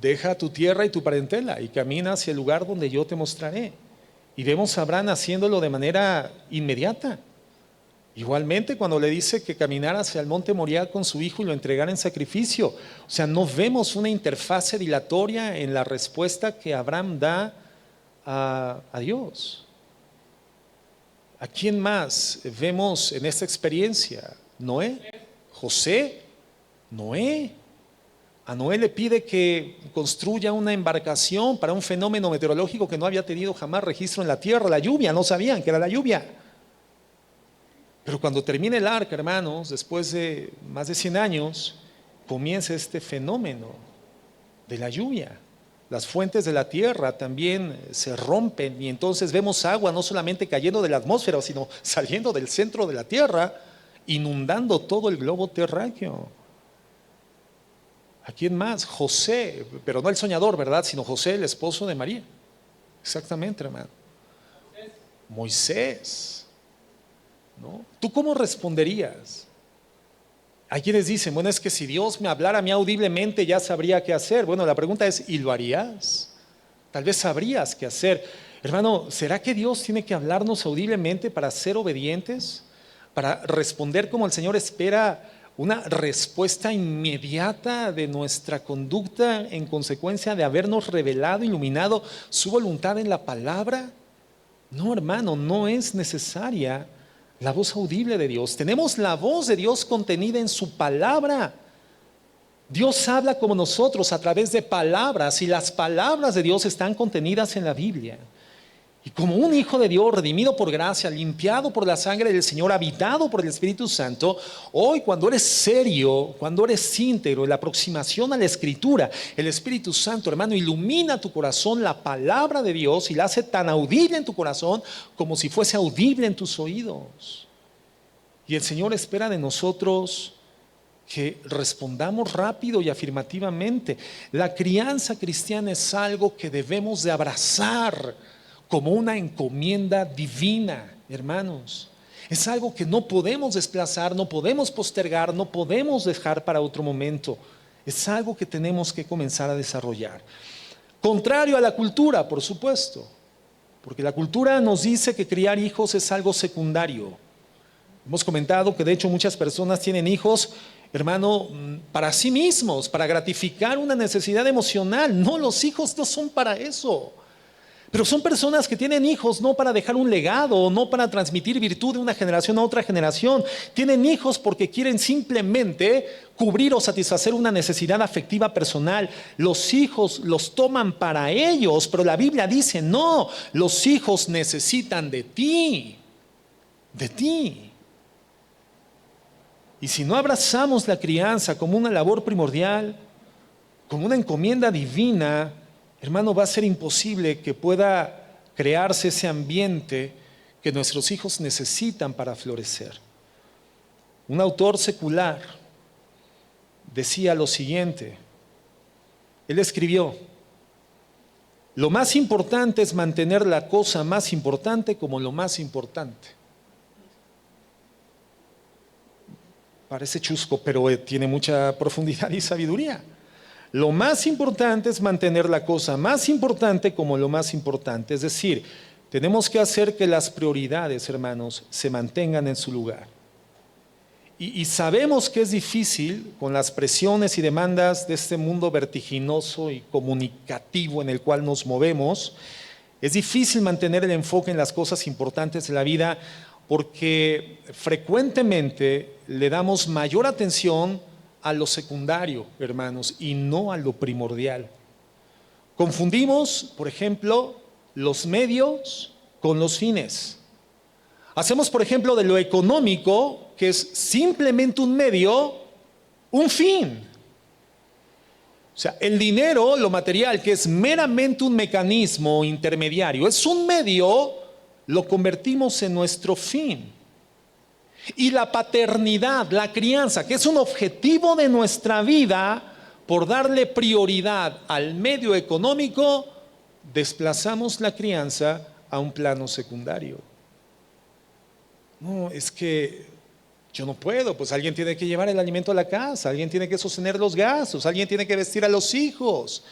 Deja tu tierra y tu parentela y camina hacia el lugar donde yo te mostraré. Y vemos a Abraham haciéndolo de manera inmediata. Igualmente cuando le dice que caminara hacia el monte Moriah con su hijo y lo entregara en sacrificio. O sea, no vemos una interfase dilatoria en la respuesta que Abraham da a Dios. ¿A quién más vemos en esta experiencia? Noé, José, Noé. A Noé le pide que construya una embarcación para un fenómeno meteorológico que no había tenido jamás registro en la tierra, la lluvia. No sabían que era la lluvia. Pero cuando termina el arca, hermanos, después de más de 100 años, comienza este fenómeno de la lluvia. Las fuentes de la tierra también se rompen y entonces vemos agua no solamente cayendo de la atmósfera, sino saliendo del centro de la tierra, inundando todo el globo terráqueo. ¿A quién más? José, pero no el soñador, ¿verdad? Sino José, el esposo de María. Exactamente, hermano. Moisés, ¿no? ¿Tú cómo responderías? Hay quienes dicen, bueno, es que si Dios me hablara a mí audiblemente ya sabría qué hacer. Bueno, la pregunta es, ¿y lo harías? Tal vez sabrías qué hacer. Hermano, ¿será que Dios tiene que hablarnos audiblemente para ser obedientes? ¿Para responder como el Señor espera una respuesta inmediata de nuestra conducta en consecuencia de habernos revelado, iluminado su voluntad en la palabra? No, hermano, no es necesaria la voz audible de Dios. Tenemos la voz de Dios contenida en su palabra. Dios habla como nosotros a través de palabras, y las palabras de Dios están contenidas en la Biblia. Y como un hijo de Dios, redimido por gracia, limpiado por la sangre del Señor, habitado por el Espíritu Santo, hoy cuando eres serio, cuando eres íntegro en la aproximación a la Escritura, el Espíritu Santo, hermano, ilumina tu corazón la palabra de Dios y la hace tan audible en tu corazón como si fuese audible en tus oídos. Y el Señor espera de nosotros que respondamos rápido y afirmativamente. La crianza cristiana es algo que debemos de abrazar como una encomienda divina, hermanos. Es algo que no podemos desplazar, no podemos postergar, no podemos dejar para otro momento. Es algo que tenemos que comenzar a desarrollar. Contrario a la cultura, por supuesto, porque la cultura nos dice que criar hijos es algo secundario. Hemos comentado que de hecho muchas personas tienen hijos, hermano, para sí mismos, para gratificar una necesidad emocional. No, los hijos no son para eso. Pero son personas que tienen hijos no para dejar un legado, no para transmitir virtud de una generación a otra generación. Tienen hijos porque quieren simplemente cubrir o satisfacer una necesidad afectiva personal. Los hijos los toman para ellos, pero la Biblia dice, no, los hijos necesitan de ti, de ti. Y si no abrazamos la crianza como una labor primordial, como una encomienda divina, hermano, va a ser imposible que pueda crearse ese ambiente que nuestros hijos necesitan para florecer. Un autor secular decía lo siguiente, él escribió, lo más importante es mantener la cosa más importante como lo más importante. Parece chusco, pero tiene mucha profundidad y sabiduría. Lo más importante es mantener la cosa más importante como lo más importante. Es decir, tenemos que hacer que las prioridades, hermanos, se mantengan en su lugar. Y sabemos que es difícil con las presiones y demandas de este mundo vertiginoso y comunicativo en el cual nos movemos. Es difícil mantener el enfoque en las cosas importantes de la vida porque frecuentemente le damos mayor atención a lo secundario, hermanos, y no a lo primordial. Confundimos, por ejemplo, los medios con los fines. Hacemos, por ejemplo, de lo económico, que es simplemente un medio, un fin. O sea, el dinero, lo material, que es meramente un mecanismo intermediario, es un medio, lo convertimos en nuestro fin. Y la paternidad, la crianza, que es un objetivo de nuestra vida, por darle prioridad al medio económico, desplazamos la crianza a un plano secundario. No, es que yo no puedo, pues alguien tiene que llevar el alimento a la casa, alguien tiene que sostener los gastos, alguien tiene que vestir a los hijos.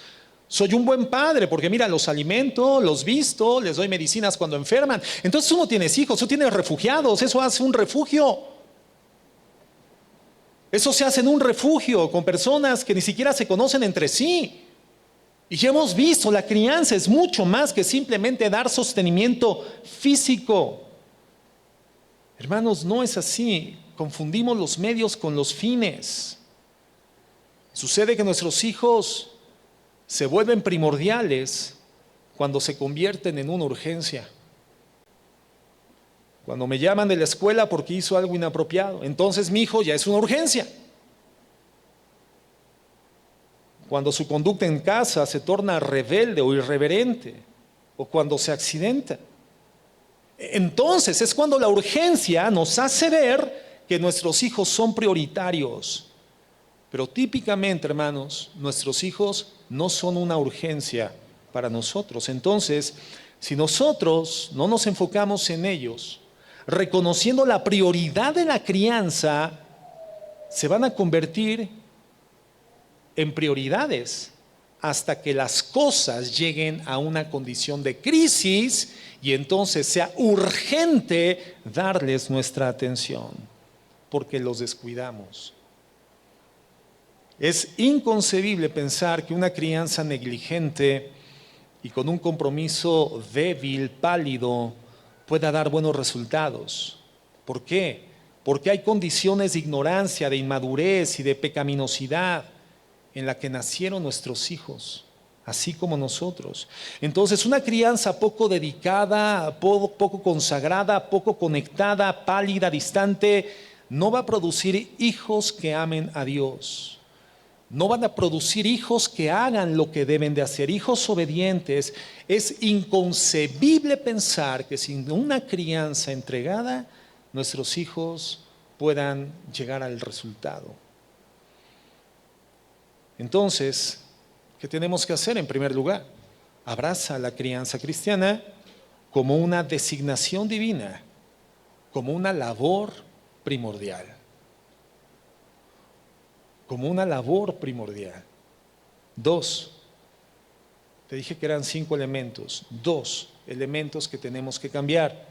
Soy un buen padre porque mira, los alimento, los visto, les doy medicinas cuando enferman. Entonces tú no tienes hijos, tú tienes refugiados, eso hace un refugio. Eso se hace en un refugio con personas que ni siquiera se conocen entre sí. Y ya hemos visto, la crianza es mucho más que simplemente dar sostenimiento físico. Hermanos, no es así. Confundimos los medios con los fines. Sucede que nuestros hijos se vuelven primordiales cuando se convierten en una urgencia. Cuando me llaman de la escuela porque hizo algo inapropiado, entonces mi hijo ya es una urgencia. Cuando su conducta en casa se torna rebelde o irreverente, o cuando se accidenta. Entonces es cuando la urgencia nos hace ver que nuestros hijos son prioritarios. Pero típicamente, hermanos, nuestros hijos no son una urgencia para nosotros. Entonces, si nosotros no nos enfocamos en ellos, reconociendo la prioridad de la crianza, se van a convertir en prioridades hasta que las cosas lleguen a una condición de crisis y entonces sea urgente darles nuestra atención, porque los descuidamos. Es inconcebible pensar que una crianza negligente y con un compromiso débil, pálido, pueda dar buenos resultados. ¿Por qué? Porque hay condiciones de ignorancia, de inmadurez y de pecaminosidad en la que nacieron nuestros hijos, así como nosotros. Entonces, una crianza poco dedicada, poco consagrada, poco conectada, pálida, distante, no va a producir hijos que amen a Dios. No van a producir hijos que hagan lo que deben de hacer, hijos obedientes. Es inconcebible pensar que sin una crianza entregada, nuestros hijos puedan llegar al resultado. Entonces, ¿qué tenemos que hacer en primer lugar? Abraza la crianza cristiana como una designación divina, como una labor primordial. Como una labor primordial. 2, te dije que eran 5 elementos. 2 elementos que tenemos que cambiar.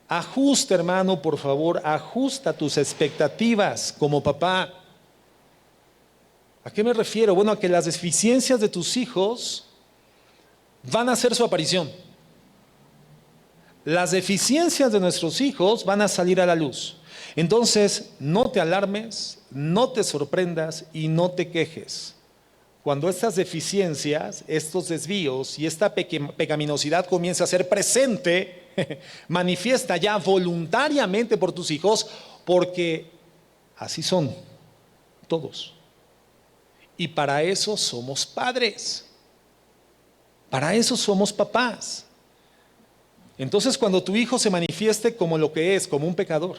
Ajusta, hermano, por favor, ajusta tus expectativas como papá. ¿A qué me refiero? Bueno, a que las deficiencias de tus hijos van a hacer su aparición. Las deficiencias de nuestros hijos van a salir a la luz. Entonces, no te alarmes, no te sorprendas y no te quejes. Cuando estas deficiencias, estos desvíos y esta pecaminosidad comienza a ser presente, manifiesta ya voluntariamente por tus hijos, porque así son todos. Y para eso somos padres. Para eso somos papás. Entonces, cuando tu hijo se manifieste como lo que es, como un pecador,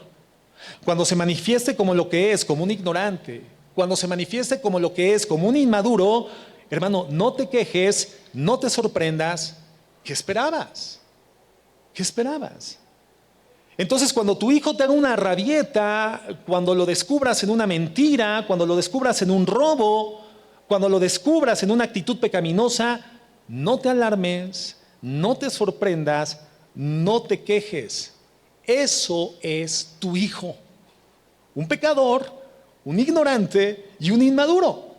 cuando se manifieste como lo que es, como un ignorante, cuando se manifieste como lo que es, como un inmaduro, hermano, no te quejes, no te sorprendas. ¿Qué esperabas? ¿Qué esperabas? Entonces, cuando tu hijo te haga una rabieta, cuando lo descubras en una mentira, cuando lo descubras en un robo, cuando lo descubras en una actitud pecaminosa, no te alarmes, no te sorprendas, no te quejes. Eso es tu hijo, un pecador, un ignorante y un inmaduro.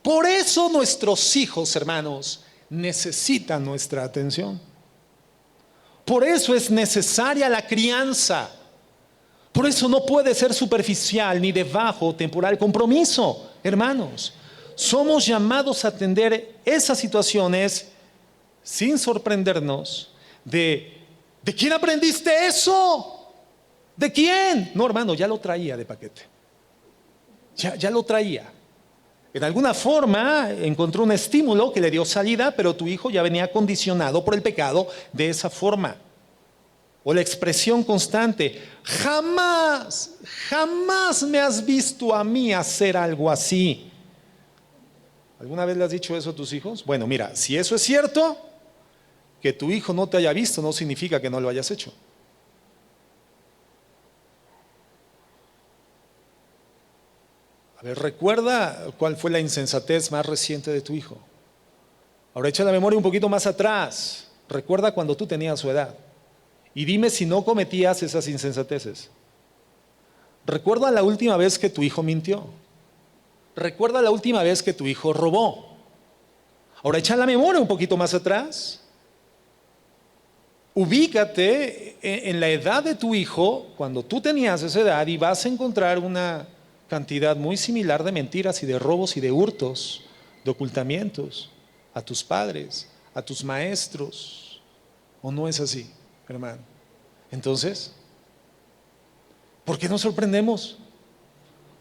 Por eso nuestros hijos, hermanos, necesitan nuestra atención. Por eso es necesaria la crianza. Por eso no puede ser superficial ni de bajo temporal compromiso, hermanos. Somos llamados a atender esas situaciones sin sorprendernos ¿de quién aprendiste eso? ¿De quién? No, hermano, ya lo traía de paquete. Ya lo traía. En alguna forma encontró un estímulo que le dio salida, pero tu hijo ya venía condicionado por el pecado de esa forma. O la expresión constante, jamás me has visto a mí hacer algo así. ¿Alguna vez le has dicho eso a tus hijos? Bueno, mira, si eso es cierto, que tu hijo no te haya visto no significa que no lo hayas hecho. A ver, recuerda cuál fue la insensatez más reciente de tu hijo. Ahora echa la memoria un poquito más atrás. Recuerda cuando tú tenías su edad. Y dime si no cometías esas insensateces. Recuerda la última vez que tu hijo mintió. Recuerda la última vez que tu hijo robó. Ahora echa la memoria un poquito más atrás. Ubícate en la edad de tu hijo, cuando tú tenías esa edad, y vas a encontrar una cantidad muy similar de mentiras y de robos y de hurtos, de ocultamientos a tus padres, a tus maestros. ¿O no es así, hermano? Entonces, ¿por qué nos sorprendemos?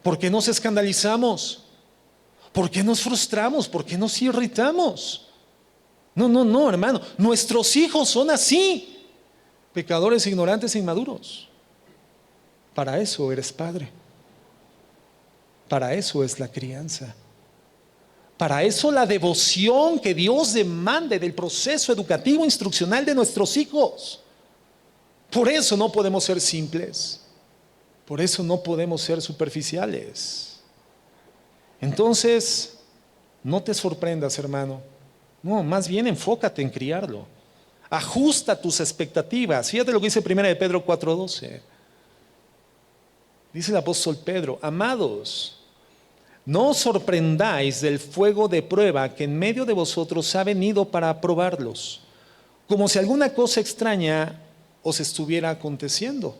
¿Por qué nos escandalizamos? ¿Por qué nos frustramos? ¿Por qué nos irritamos? No, hermano. Nuestros hijos son así. Pecadores, ignorantes e inmaduros. Para eso eres padre. Para eso es la crianza. Para eso la devoción que Dios demande del proceso educativo instruccional de nuestros hijos. Por eso no podemos ser simples. Por eso no podemos ser superficiales. Entonces, no te sorprendas, hermano. No, más bien enfócate en criarlo. Ajusta tus expectativas. Fíjate lo que dice 1 de Pedro 4:12. Dice el apóstol Pedro, amados, No os sorprendáis del fuego de prueba que en medio de vosotros ha venido para probarlos, como si alguna cosa extraña os estuviera aconteciendo.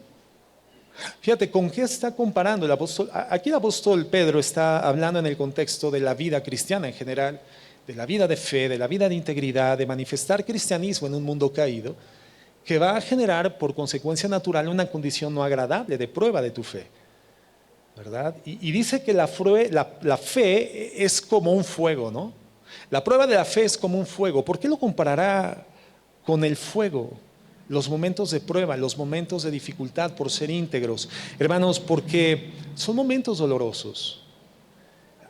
Fíjate, ¿con qué está comparando el apóstol? Aquí el apóstol Pedro está hablando en el contexto de la vida cristiana en general, de la vida de fe, de la vida de integridad, de manifestar cristianismo en un mundo caído, que va a generar por consecuencia natural una condición no agradable de prueba de tu fe, ¿verdad? Y dice que la fe es como un fuego, ¿no? La prueba de la fe es como un fuego. ¿Por qué lo comparará con el fuego? Los momentos de prueba, los momentos de dificultad por ser íntegros. Hermanos, porque son momentos dolorosos.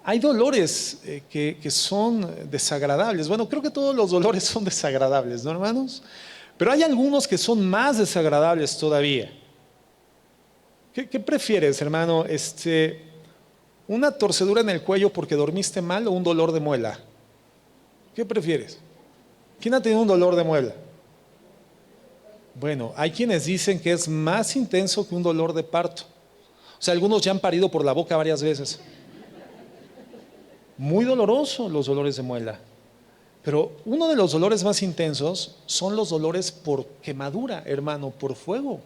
Hay dolores que son desagradables. Bueno, creo que todos los dolores son desagradables, ¿no, hermanos? Pero hay algunos que son más desagradables todavía. ¿Qué prefieres, hermano? ¿Una torcedura en el cuello porque dormiste mal o un dolor de muela? ¿Qué prefieres? ¿Quién ha tenido un dolor de muela? Bueno, hay quienes dicen que es más intenso que un dolor de parto. O sea, algunos ya han parido por la boca varias veces. Muy doloroso los dolores de muela. Pero uno de los dolores más intensos son los dolores por quemadura, hermano, por fuego.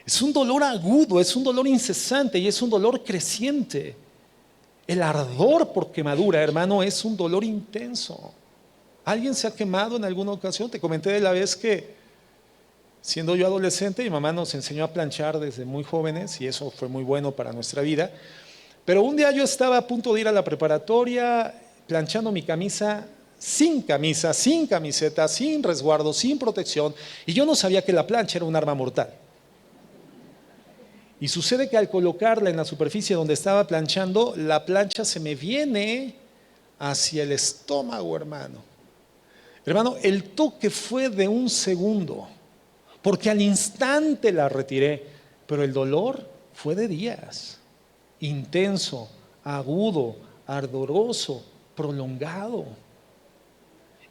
Es un dolor agudo, es un dolor incesante y es un dolor creciente. El ardor por quemadura, hermano, es un dolor intenso. ¿Alguien se ha quemado en alguna ocasión? Te comenté de la vez que siendo yo adolescente, mi mamá nos enseñó a planchar desde muy jóvenes y eso fue muy bueno para nuestra vida. Pero un día yo estaba a punto de ir a la preparatoria planchando mi camisa, sin camiseta, sin resguardo, sin protección, y yo no sabía que la plancha era un arma mortal. Y sucede que al colocarla en la superficie donde estaba planchando, la plancha se me viene hacia el estómago, hermano. Hermano, el toque fue de un segundo, porque al instante la retiré, pero el dolor fue de días, intenso, agudo, ardoroso, prolongado.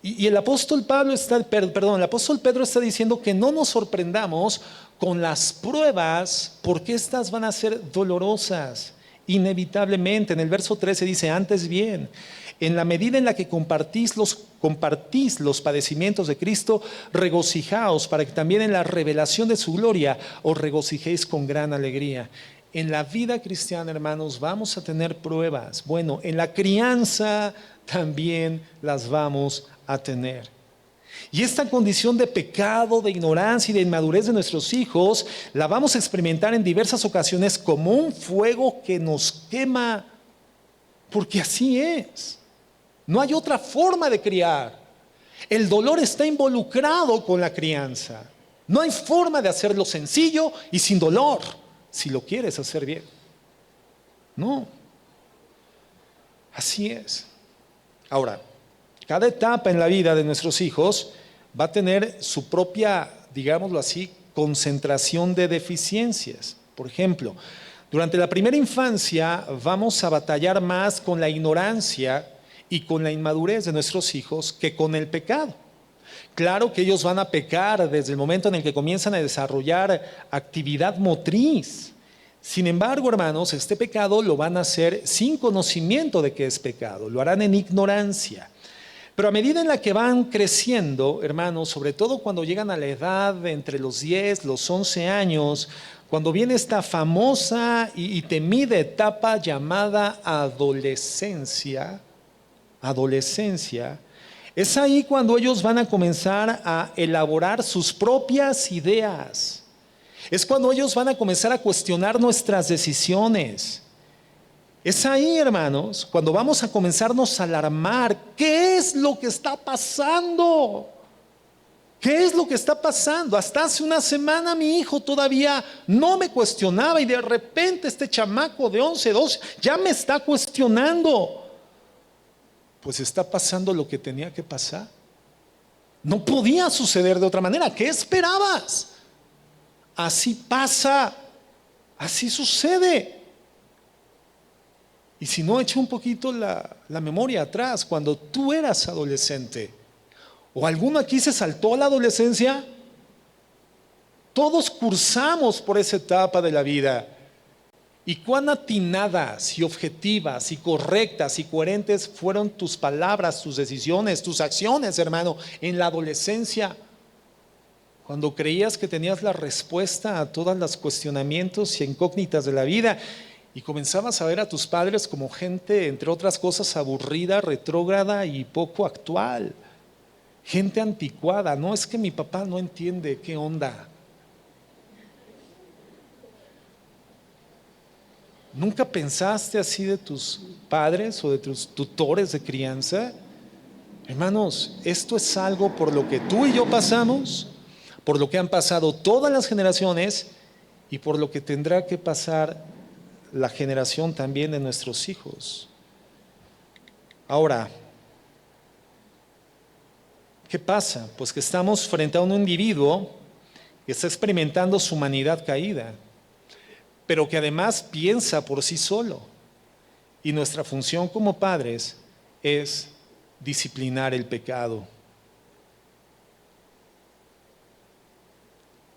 Y el apóstol el apóstol Pedro está diciendo que no nos sorprendamos con las pruebas, porque estas van a ser dolorosas, inevitablemente. En el verso 13 dice, antes bien, en la medida en la que compartís los padecimientos de Cristo, regocijaos para que también en la revelación de su gloria os regocijéis con gran alegría. En la vida cristiana, hermanos, vamos a tener pruebas. Bueno, en la crianza también las vamos a tener. Y esta condición de pecado, de ignorancia y de inmadurez de nuestros hijos, la vamos a experimentar en diversas ocasiones como un fuego que nos quema, porque así es. No hay otra forma de criar. El dolor está involucrado con la crianza. No hay forma de hacerlo sencillo y sin dolor, si lo quieres hacer bien. No. Así es. Ahora, cada etapa en la vida de nuestros hijos va a tener su propia, digámoslo así, concentración de deficiencias. Por ejemplo, durante la primera infancia vamos a batallar más con la ignorancia y con la inmadurez de nuestros hijos que con el pecado. Claro que ellos van a pecar desde el momento en el que comienzan a desarrollar actividad motriz. Sin embargo, hermanos, este pecado lo van a hacer sin conocimiento de que es pecado, lo harán en ignorancia. Pero a medida en la que van creciendo, hermanos, sobre todo cuando llegan a la edad de entre los 10, los 11 años, cuando viene esta famosa y temida etapa llamada adolescencia, es ahí cuando ellos van a comenzar a elaborar sus propias ideas. Es cuando ellos van a comenzar a cuestionar nuestras decisiones. Es ahí, hermanos, cuando vamos a comenzarnos a alarmar. ¿Qué es lo que está pasando? ¿Qué es lo que está pasando? Hasta hace una semana mi hijo todavía no me cuestionaba y de repente este chamaco de 11, 12 ya me está cuestionando. Pues está pasando lo que tenía que pasar. No podía suceder de otra manera. ¿Qué esperabas? Así pasa, así sucede. Y si no, echa un poquito la memoria atrás, cuando tú eras adolescente, o alguno aquí se saltó a la adolescencia. Todos cursamos por esa etapa de la vida. Y cuán atinadas y objetivas y correctas y coherentes fueron tus palabras, tus decisiones, tus acciones, hermano, en la adolescencia. Cuando creías que tenías la respuesta a todos los cuestionamientos y incógnitas de la vida y comenzabas a ver a tus padres como gente, entre otras cosas, aburrida, retrógrada y poco actual. Gente anticuada. No, es que mi papá no entiende qué onda. ¿Nunca pensaste así de tus padres o de tus tutores de crianza? Hermanos, esto es algo por lo que tú y yo pasamos, por lo que han pasado todas las generaciones y por lo que tendrá que pasar la generación también de nuestros hijos. Ahora, ¿qué pasa? Pues que estamos frente a un individuo que está experimentando su humanidad caída, pero que además piensa por sí solo. Y nuestra función como padres es disciplinar el pecado,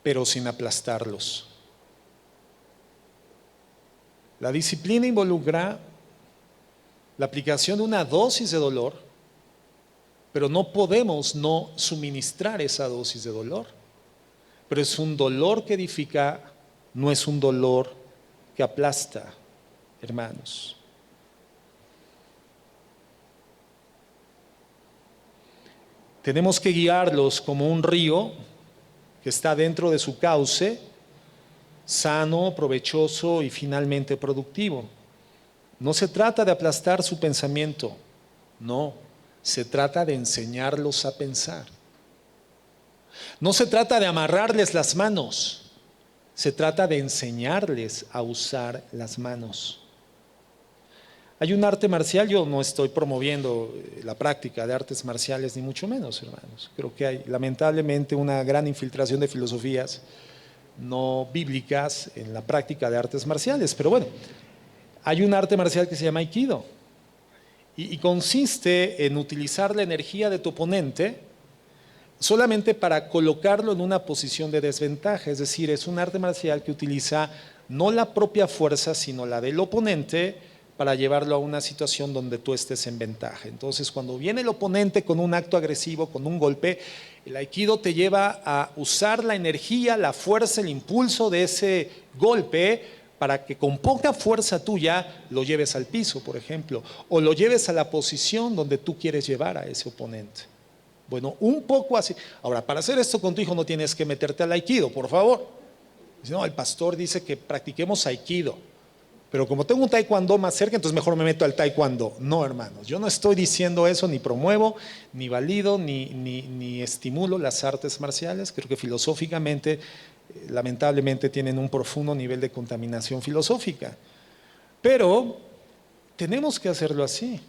pero sin aplastarlos. La disciplina involucra la aplicación de una dosis de dolor, pero no podemos no suministrar esa dosis de dolor. Pero es un dolor que edifica, no es un dolor que aplasta, hermanos. Tenemos que guiarlos como un río que está dentro de su cauce, sano, provechoso y finalmente productivo. No se trata de aplastar su pensamiento, no, se trata de enseñarlos a pensar. No se trata de amarrarles las manos, se trata de enseñarles a usar las manos. Hay un arte marcial, yo no estoy promoviendo la práctica de artes marciales, ni mucho menos, hermanos. Creo que hay lamentablemente una gran infiltración de filosofías no bíblicas en la práctica de artes marciales, pero bueno, hay un arte marcial que se llama Aikido y consiste en utilizar la energía de tu oponente solamente para colocarlo en una posición de desventaja. Es decir, es un arte marcial que utiliza no la propia fuerza, sino la del oponente para llevarlo a una situación donde tú estés en ventaja. Entonces, cuando viene el oponente con un acto agresivo, con un golpe, el aikido te lleva a usar la energía, la fuerza, el impulso de ese golpe para que con poca fuerza tuya lo lleves al piso, por ejemplo, o lo lleves a la posición donde tú quieres llevar a ese oponente. Bueno, un poco así. Ahora, para hacer esto con tu hijo no tienes que meterte al aikido, por favor. No, el pastor dice que practiquemos aikido. Pero como tengo un taekwondo más cerca, entonces mejor me meto al taekwondo. No, hermanos, yo no estoy diciendo eso, ni promuevo, ni valido, ni estimulo las artes marciales. Creo que filosóficamente, lamentablemente, tienen un profundo nivel de contaminación filosófica. Pero tenemos que hacerlo así.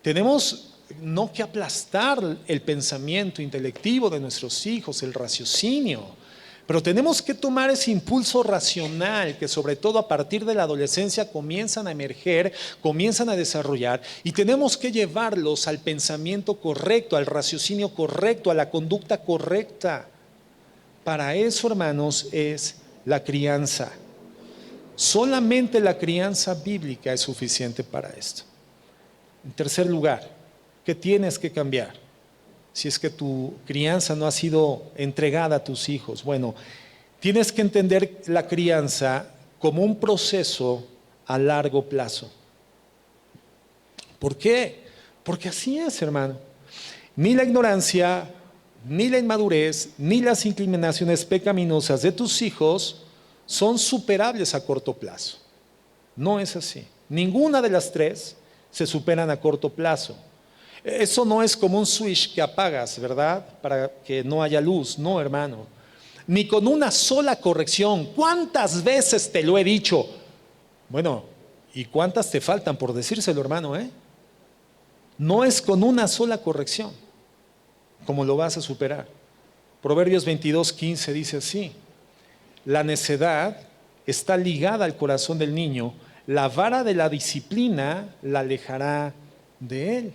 Tenemos no que aplastar el pensamiento intelectivo de nuestros hijos, el raciocinio. Pero tenemos que tomar ese impulso racional que sobre todo a partir de la adolescencia comienzan a emerger, comienzan a desarrollar y tenemos que llevarlos al pensamiento correcto, al raciocinio correcto, a la conducta correcta. Para eso, hermanos, es la crianza. Solamente la crianza bíblica es suficiente para esto. En tercer lugar, ¿qué tienes que cambiar? Si es que tu crianza no ha sido entregada a tus hijos. Bueno, tienes que entender la crianza como un proceso a largo plazo. ¿Por qué? Porque así es, hermano. Ni la ignorancia, ni la inmadurez, ni las inclinaciones pecaminosas de tus hijos son superables a corto plazo. No es así. Ninguna de las tres se superan a corto plazo. Eso no es como un switch que apagas, ¿verdad? Para que no haya luz. No, hermano. Ni con una sola corrección. ¿Cuántas veces te lo he dicho? Bueno, ¿y cuántas te faltan por decírselo, hermano? No es con una sola corrección como lo vas a superar. Proverbios 22:15 dice así: la necedad está ligada al corazón del niño, la vara de la disciplina la alejará de él.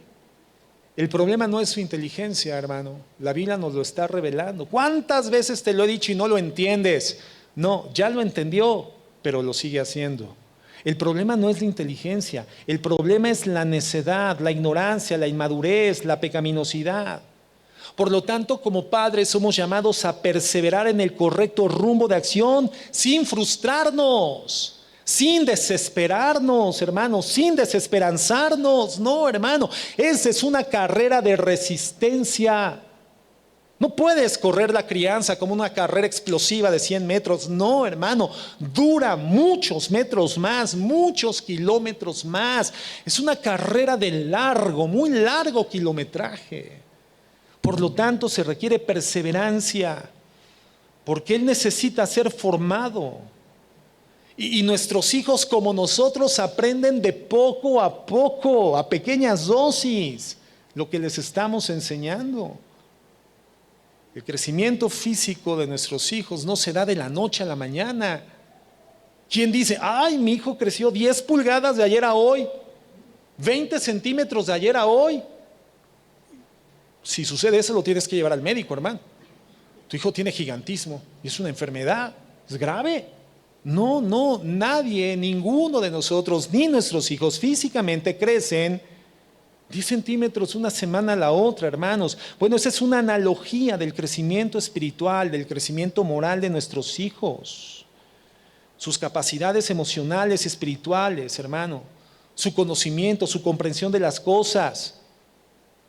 El problema no es su inteligencia, hermano. La Biblia nos lo está revelando. ¿Cuántas veces te lo he dicho y no lo entiendes? No, ya lo entendió, pero lo sigue haciendo. El problema no es la inteligencia, el problema es la necedad, la ignorancia, la inmadurez, la pecaminosidad. Por lo tanto, como padres somos llamados a perseverar en el correcto rumbo de acción sin frustrarnos, sin desesperarnos, hermanos, sin desesperanzarnos. No, hermano, esa es una carrera de resistencia. No puedes correr la crianza como una carrera explosiva de 100 metros. No, hermano, dura muchos metros más, muchos kilómetros más. Es una carrera de largo, muy largo kilometraje. Por lo tanto, se requiere perseverancia, porque Él necesita ser formado. Y nuestros hijos, como nosotros, aprenden de poco, a pequeñas dosis, lo que les estamos enseñando. El crecimiento físico de nuestros hijos no se da de la noche a la mañana. ¿Quién dice, ay, mi hijo creció 10 pulgadas de ayer a hoy, 20 centímetros de ayer a hoy? Si sucede eso, lo tienes que llevar al médico, hermano. Tu hijo tiene gigantismo y es una enfermedad, es grave. No, nadie, ninguno de nosotros, ni nuestros hijos físicamente crecen 10 centímetros una semana a la otra, hermanos. Bueno, esa es una analogía del crecimiento espiritual, del crecimiento moral de nuestros hijos. Sus capacidades emocionales y espirituales, hermano. Su conocimiento, su comprensión de las cosas.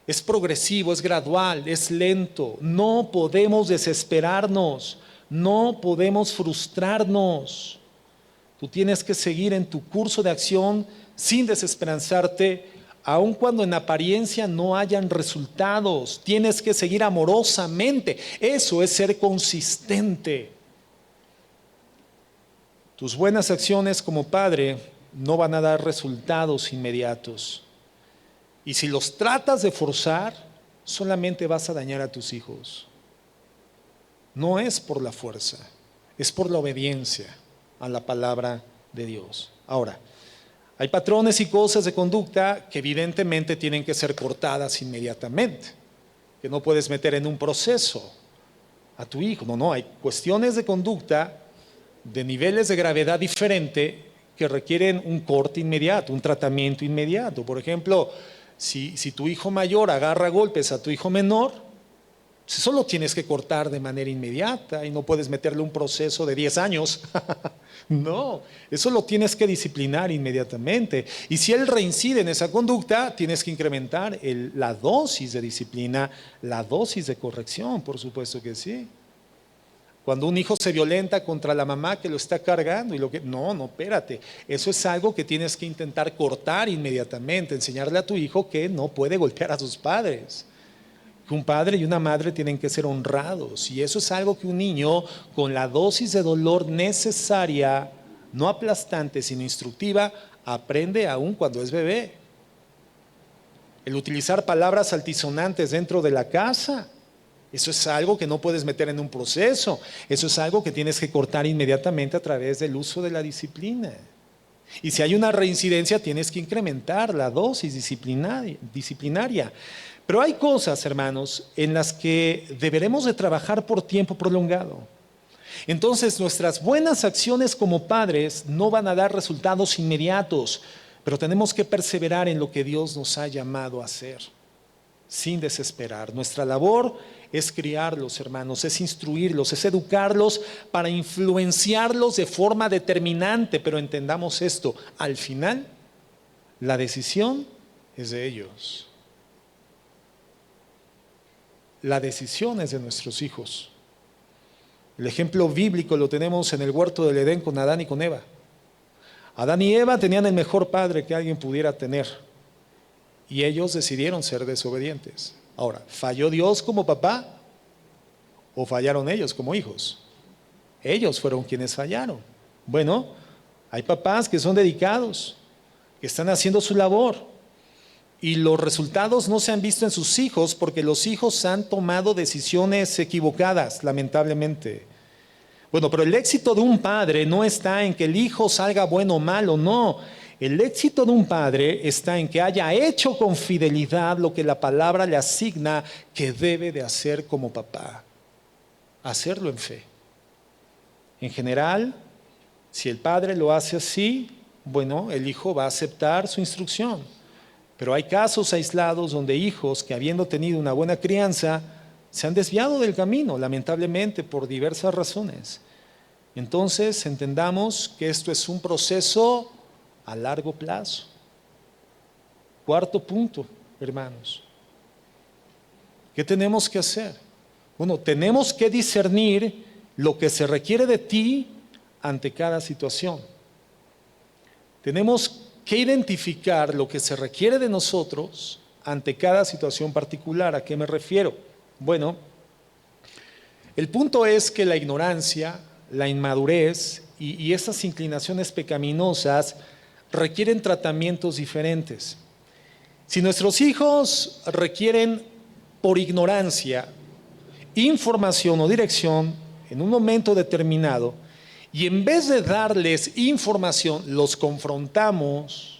Es progresivo, es gradual, es lento. No podemos desesperarnos, no podemos frustrarnos. Tú tienes que seguir en tu curso de acción sin desesperanzarte, aun cuando en apariencia no hayan resultados. Tienes que seguir amorosamente. Eso es ser consistente. Tus buenas acciones como padre no van a dar resultados inmediatos. Y si los tratas de forzar, solamente vas a dañar a tus hijos. No es por la fuerza, es por la obediencia a la palabra de Dios. Ahora, hay patrones y cosas de conducta que evidentemente tienen que ser cortadas inmediatamente, que no puedes meter en un proceso a tu hijo. No, hay cuestiones de conducta de niveles de gravedad diferente que requieren un corte inmediato, un tratamiento inmediato. Por ejemplo, si tu hijo mayor agarra a golpes a tu hijo menor, eso lo tienes que cortar de manera inmediata y no puedes meterle un proceso de 10 años. No, eso lo tienes que disciplinar inmediatamente. Y si él reincide en esa conducta, tienes que incrementar la dosis de disciplina, la dosis de corrección, por supuesto que sí. Cuando un hijo se violenta contra la mamá que lo está cargando no, espérate, eso es algo que tienes que intentar cortar inmediatamente, enseñarle a tu hijo que no puede golpear a sus padres. Que un padre y una madre tienen que ser honrados, y eso es algo que un niño con la dosis de dolor necesaria, no aplastante sino instructiva, aprende aún cuando es bebé. El utilizar palabras altisonantes dentro de la casa, eso es algo que no puedes meter en un proceso, eso es algo que tienes que cortar inmediatamente a través del uso de la disciplina. Y si hay una reincidencia, tienes que incrementar la dosis disciplinaria. Pero hay cosas, hermanos, en las que deberemos de trabajar por tiempo prolongado. Entonces, nuestras buenas acciones como padres no van a dar resultados inmediatos, pero tenemos que perseverar en lo que Dios nos ha llamado a hacer, sin desesperar. Nuestra labor es criarlos, hermanos, es instruirlos, es educarlos para influenciarlos de forma determinante, pero entendamos esto, al final, la decisión es de ellos. La decisión es de nuestros hijos. El ejemplo bíblico lo tenemos en el huerto del Edén con Adán y con Eva. Adán y Eva tenían el mejor padre que alguien pudiera tener, y ellos decidieron ser desobedientes. Ahora, ¿falló Dios como papá o fallaron ellos como hijos? Ellos fueron quienes fallaron. Bueno, hay papás que son dedicados, que están haciendo su labor, y los resultados no se han visto en sus hijos porque los hijos han tomado decisiones equivocadas, lamentablemente. Bueno, pero el éxito de un padre no está en que el hijo salga bueno o malo, no. El éxito de un padre está en que haya hecho con fidelidad lo que la palabra le asigna que debe de hacer como papá. Hacerlo en fe. En general, si el padre lo hace así, bueno, el hijo va a aceptar su instrucción. Pero hay casos aislados donde hijos que habiendo tenido una buena crianza se han desviado del camino, lamentablemente, por diversas razones. Entonces, entendamos que esto es un proceso a largo plazo. Cuarto punto, hermanos. ¿Qué tenemos que hacer? Bueno, tenemos que discernir lo que se requiere de ti ante cada situación. Tenemos que identificar lo que se requiere de nosotros ante cada situación particular. ¿A qué me refiero? Bueno, el punto es que la ignorancia, la inmadurez y esas inclinaciones pecaminosas requieren tratamientos diferentes. Si nuestros hijos requieren por ignorancia información o dirección en un momento determinado, y en vez de darles información, los confrontamos,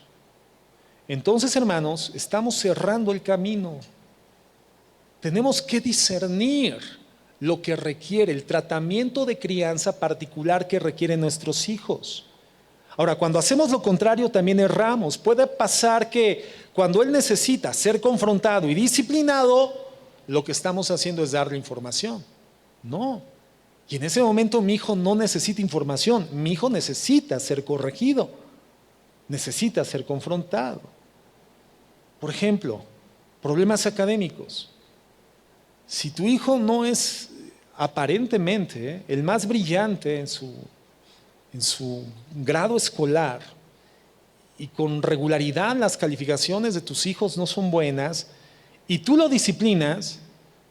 entonces, hermanos, estamos cerrando el camino. Tenemos que discernir lo que requiere, el tratamiento de crianza particular que requieren nuestros hijos. Ahora, cuando hacemos lo contrario también erramos. Puede pasar que cuando él necesita ser confrontado y disciplinado, lo que estamos haciendo es darle información. No. Y en ese momento mi hijo no necesita información, mi hijo necesita ser corregido, necesita ser confrontado. Por ejemplo, problemas académicos. Si tu hijo no es aparentemente el más brillante en su grado escolar y con regularidad las calificaciones de tus hijos no son buenas y tú lo disciplinas,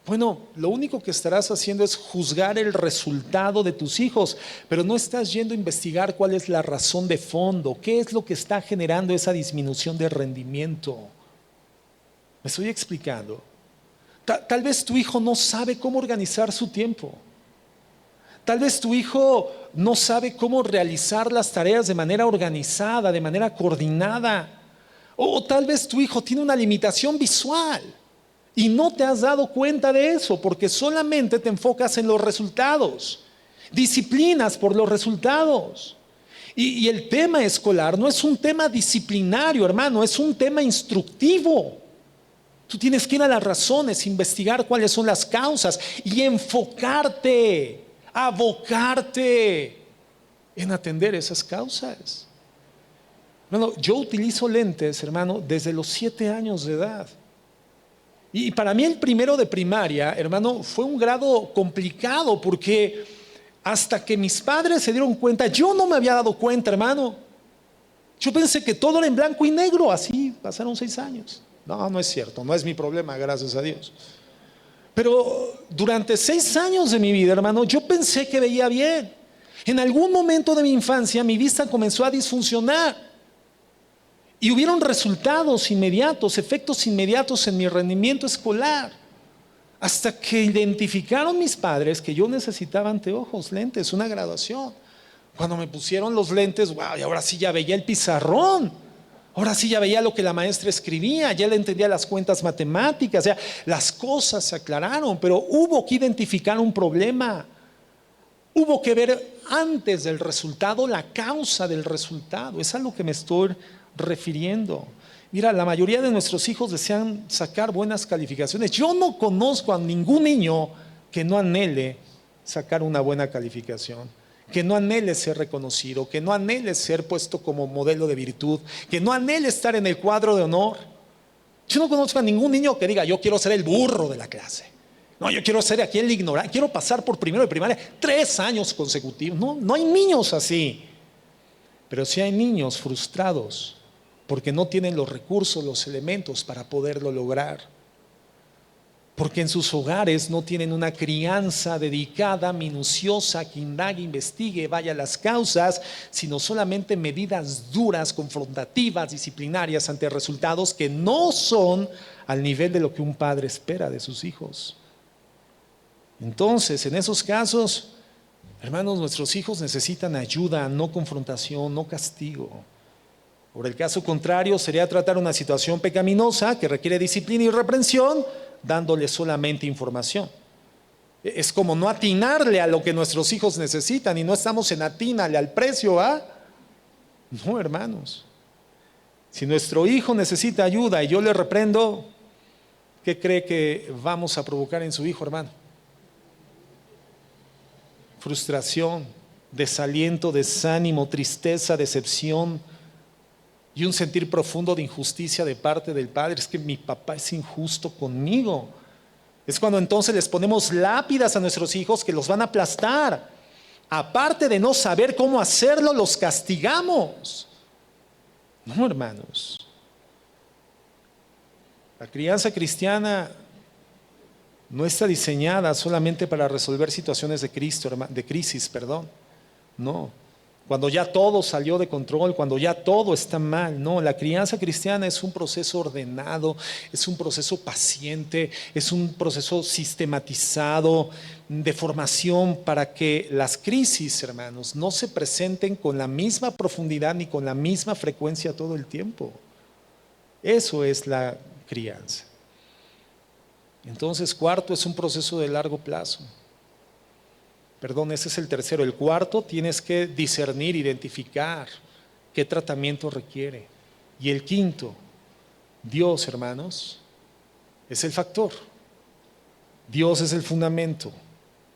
bueno, lo único que estarás haciendo es juzgar el resultado de tus hijos, pero no estás yendo a investigar cuál es la razón de fondo, qué es lo que está generando esa disminución de rendimiento. ¿Me estoy explicando? Tal vez tu hijo no sabe cómo organizar su tiempo. Tal vez tu hijo no sabe cómo realizar las tareas de manera organizada, de manera coordinada. O tal vez tu hijo tiene una limitación visual y no te has dado cuenta de eso porque solamente te enfocas en los resultados. Disciplinas por los resultados. Y el tema escolar no es un tema disciplinario, hermano, es un tema instructivo. Tú tienes que ir a las razones, investigar cuáles son las causas y enfocarte, abocarte en atender esas causas. Bueno, yo utilizo lentes, hermano, desde los 7 años de edad. Y para mí el primero de primaria, hermano, fue un grado complicado porque hasta que mis padres se dieron cuenta, yo no me había dado cuenta, hermano. Yo pensé que todo era en blanco y negro, así pasaron 6 años. No, no es cierto, no es mi problema, gracias a Dios. Pero durante 6 años de mi vida, hermano, yo pensé que veía bien. En algún momento de mi infancia mi vista comenzó a disfuncionar y hubieron resultados inmediatos, efectos inmediatos en mi rendimiento escolar, hasta que identificaron mis padres que yo necesitaba anteojos, lentes, una graduación. Cuando me pusieron los lentes, wow, y ahora sí ya veía el pizarrón. Ahora sí ya veía lo que la maestra escribía, ya le entendía las cuentas matemáticas, ya las cosas se aclararon, pero hubo que identificar un problema. Hubo que ver antes del resultado la causa del resultado. Es a lo que me estoy refiriendo. Mira, la mayoría de nuestros hijos desean sacar buenas calificaciones. Yo no conozco a ningún niño que no anhele sacar una buena calificación, que no anhele ser reconocido, que no anhele ser puesto como modelo de virtud, que no anhele estar en el cuadro de honor. Yo no conozco a ningún niño que diga, yo quiero ser el burro de la clase. No, yo quiero ser aquí el ignorante, quiero pasar por primero de primaria 3 años consecutivos. No, no hay niños así. Pero sí hay niños frustrados porque no tienen los recursos, los elementos para poderlo lograr. Porque en sus hogares no tienen una crianza dedicada, minuciosa, que indague, investigue, vaya a las causas, sino solamente medidas duras, confrontativas, disciplinarias ante resultados que no son al nivel de lo que un padre espera de sus hijos. Entonces, en esos casos, hermanos, nuestros hijos necesitan ayuda, no confrontación, no castigo. Por el caso contrario, sería tratar una situación pecaminosa que requiere disciplina y reprensión, dándole solamente información. Es como no atinarle a lo que nuestros hijos necesitan y no estamos en atínale al precio, ¿ah? No, hermanos. Si nuestro hijo necesita ayuda y yo le reprendo, ¿qué cree que vamos a provocar en su hijo, hermano? Frustración, desaliento, desánimo, tristeza, decepción y un sentir profundo de injusticia de parte del padre. Es que mi papá es injusto conmigo. Es cuando entonces les ponemos lápidas a nuestros hijos que los van a aplastar. Aparte de no saber cómo hacerlo, los castigamos. No, hermanos. La crianza cristiana no está diseñada solamente para resolver situaciones de crisis. No. Cuando ya todo salió de control, cuando ya todo está mal. No, la crianza cristiana es un proceso ordenado, es un proceso paciente, es un proceso sistematizado de formación para que las crisis, hermanos, no se presenten con la misma profundidad ni con la misma frecuencia todo el tiempo. Eso es la crianza. Entonces, cuarto, es un proceso de largo plazo. Perdón, ese es el tercero. El cuarto, tienes que discernir, identificar qué tratamiento requiere. Y el quinto, Dios, hermanos, es el factor. Dios es el fundamento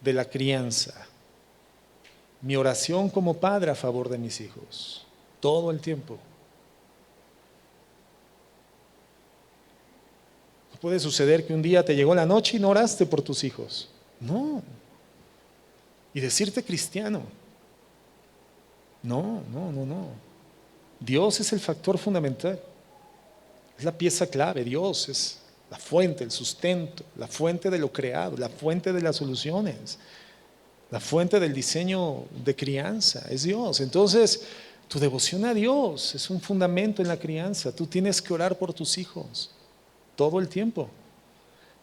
de la crianza. Mi oración como padre a favor de mis hijos, todo el tiempo. Puede suceder que un día te llegó la noche y no oraste por tus hijos. No. Y decirte cristiano. No. Dios es el factor fundamental. Es la pieza clave. Dios es la fuente, el sustento, la fuente de lo creado, la fuente de las soluciones, la fuente del diseño de crianza. Es Dios. Entonces, tu devoción a Dios es un fundamento en la crianza. Tú tienes que orar por tus hijos todo el tiempo.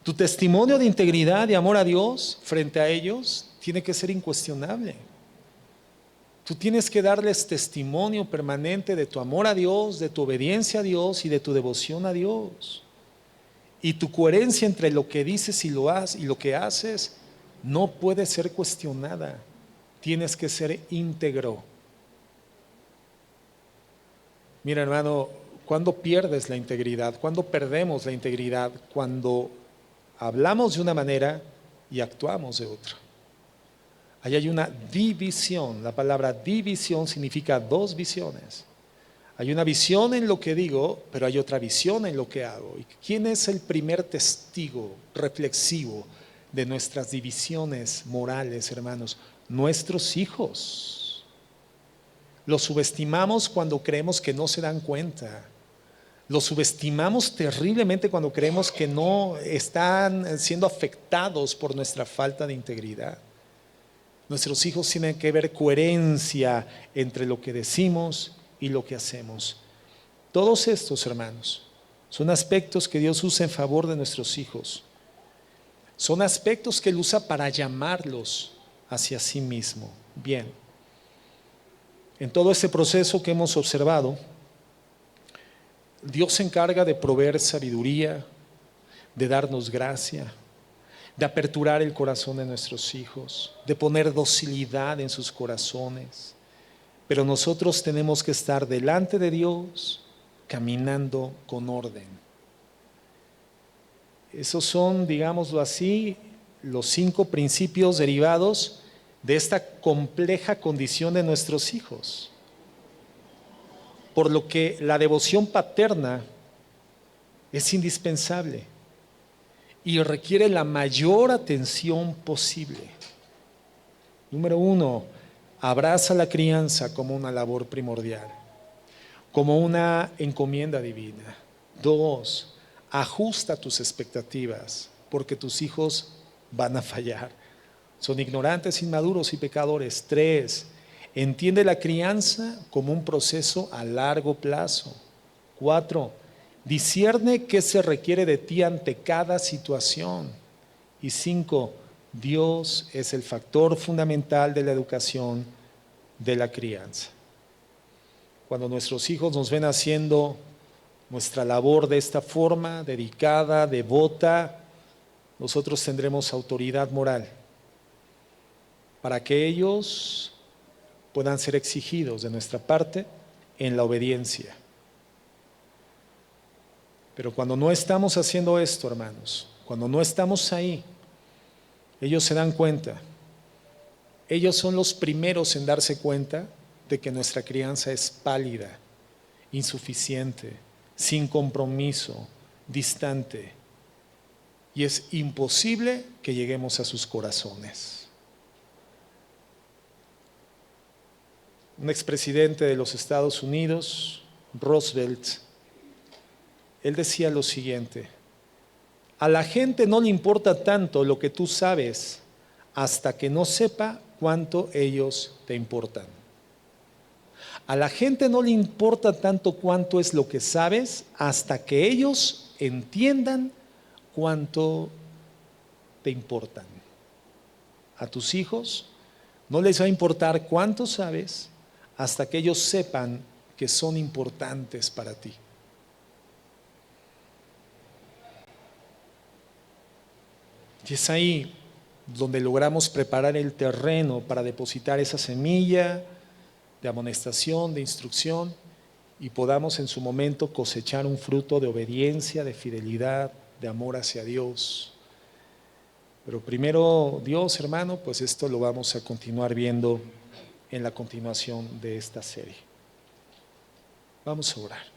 Tu testimonio de integridad y amor a Dios frente a ellos tiene que ser incuestionable. Tú tienes que darles testimonio permanente de tu amor a Dios, de tu obediencia a Dios y de tu devoción a Dios. Y tu coherencia entre lo que dices y lo que haces no puede ser cuestionada. Tienes que ser íntegro. Mira, hermano, ¿cuándo pierdes la integridad? ¿Cuándo perdemos la integridad? Cuando hablamos de una manera y actuamos de otra. Ahí hay una división. La palabra división significa dos visiones. Hay una visión en lo que digo, pero hay otra visión en lo que hago. ¿Y quién es el primer testigo reflexivo de nuestras divisiones morales, hermanos? Nuestros hijos. Los subestimamos cuando creemos que no se dan cuenta. Los subestimamos terriblemente cuando creemos que no están siendo afectados por nuestra falta de integridad. Nuestros hijos tienen que ver coherencia entre lo que decimos y lo que hacemos. Todos estos, hermanos, son aspectos que Dios usa en favor de nuestros hijos. Son aspectos que Él usa para llamarlos hacia sí mismo. Bien, en todo este proceso que hemos observado, Dios se encarga de proveer sabiduría, de darnos gracia, de aperturar el corazón de nuestros hijos, de poner docilidad en sus corazones. Pero nosotros tenemos que estar delante de Dios, caminando con orden. Esos son, digámoslo así, los 5 principios derivados de esta compleja condición de nuestros hijos. Por lo que la devoción paterna es indispensable y requiere la mayor atención posible. Número 1, abraza la crianza como una labor primordial, como una encomienda divina. 2, ajusta tus expectativas, porque tus hijos van a fallar. Son ignorantes, inmaduros y pecadores. 3, entiende la crianza como un proceso a largo plazo. 4, discierne qué se requiere de ti ante cada situación. Y 5, Dios es el factor fundamental de la educación, de la crianza. Cuando nuestros hijos nos ven haciendo nuestra labor de esta forma, dedicada, devota, nosotros tendremos autoridad moral para que ellos puedan ser exigidos de nuestra parte en la obediencia. Pero cuando no estamos haciendo esto, hermanos, cuando no estamos ahí, ellos se dan cuenta. Ellos son los primeros en darse cuenta de que nuestra crianza es pálida, insuficiente, sin compromiso, distante. Y es imposible que lleguemos a sus corazones. Un expresidente de los Estados Unidos, Roosevelt, él decía lo siguiente: a la gente no le importa tanto lo que tú sabes hasta que no sepa cuánto ellos te importan. A la gente no le importa tanto cuánto es lo que sabes hasta que ellos entiendan cuánto te importan. A tus hijos no les va a importar cuánto sabes hasta que ellos sepan que son importantes para ti. Y es ahí donde logramos preparar el terreno para depositar esa semilla de amonestación, de instrucción, y podamos en su momento cosechar un fruto de obediencia, de fidelidad, de amor hacia Dios. Pero primero Dios, hermano, pues esto lo vamos a continuar viendo en la continuación de esta serie. Vamos a orar.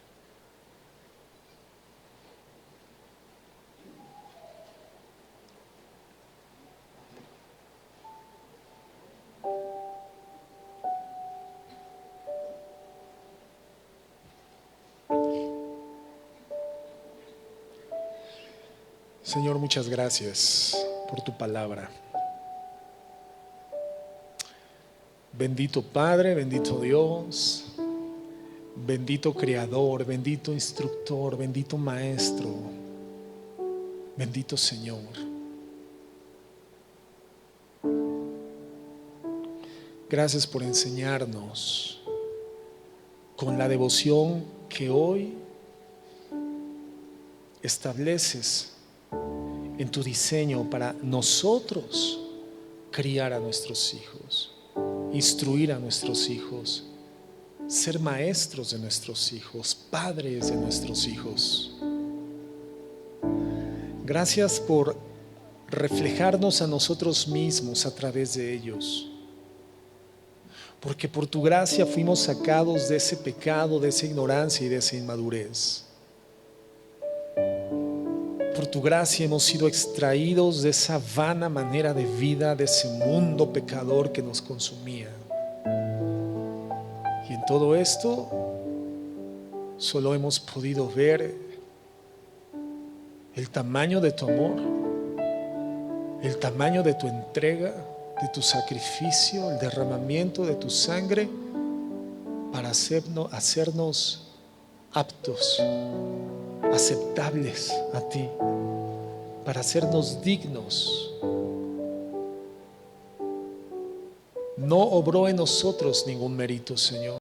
Señor, muchas gracias por tu palabra. Bendito Padre, bendito Dios, bendito Creador, bendito Instructor, bendito Maestro, bendito Señor. Gracias por enseñarnos con la devoción que hoy estableces en tu diseño para nosotros criar a nuestros hijos, instruir a nuestros hijos, ser maestros de nuestros hijos, padres de nuestros hijos. Gracias por reflejarnos a nosotros mismos a través de ellos, porque por tu gracia fuimos sacados de ese pecado, de esa ignorancia y de esa inmadurez. Por tu gracia hemos sido extraídos de esa vana manera de vida, de ese mundo pecador que nos consumía. Y en todo esto solo hemos podido ver el tamaño de tu amor, el tamaño de tu entrega, de tu sacrificio, el derramamiento de tu sangre para hacernos aptos, aceptables a ti, para hacernos dignos. No obró en nosotros ningún mérito, Señor.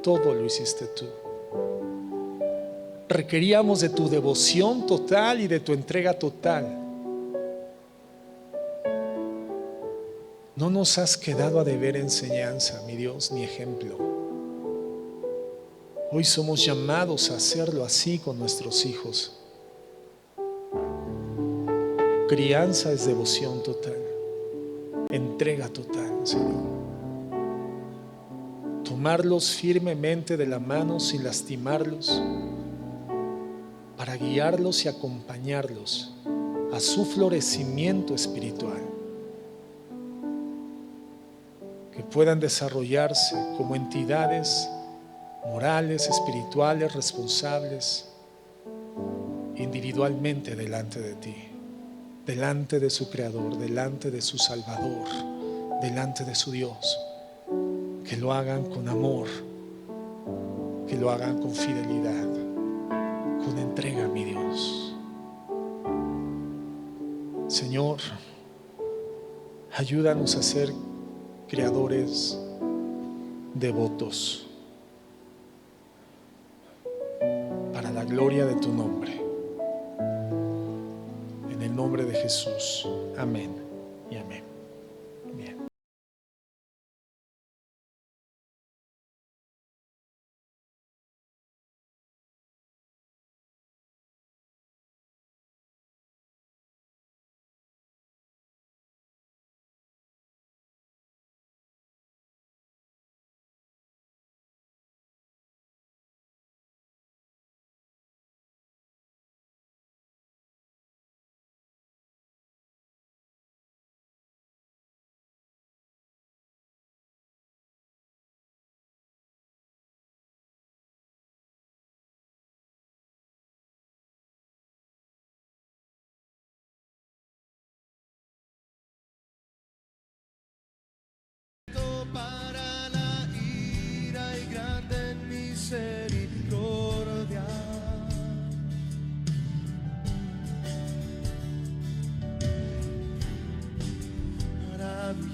Todo lo hiciste tú. Requeríamos de tu devoción total y de tu entrega total. No nos has quedado a deber enseñanza, mi Dios, ni ejemplo. Hoy somos llamados a hacerlo así con nuestros hijos. Crianza es devoción total, entrega total, Señor. Tomarlos firmemente de la mano sin lastimarlos, para guiarlos y acompañarlos a su florecimiento espiritual, que puedan desarrollarse como entidades morales, espirituales, responsables, individualmente delante de ti, delante de su Creador, delante de su Salvador, delante de su Dios. Que lo hagan con amor, que lo hagan con fidelidad, con entrega, mi Dios. Señor, ayúdanos a ser creadores devotos para la gloria de tu nombre. En el nombre de Jesús. Amén y amén. Bien.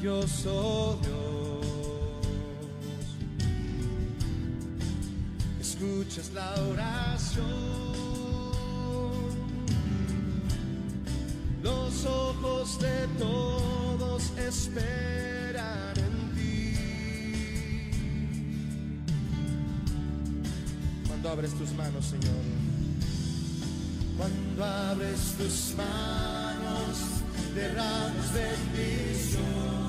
maravilloso Dios. Escuchas la oración, los ojos de todos esperan en ti. Cuando abres tus manos, Señor, cuando abres tus manos, derramas bendición.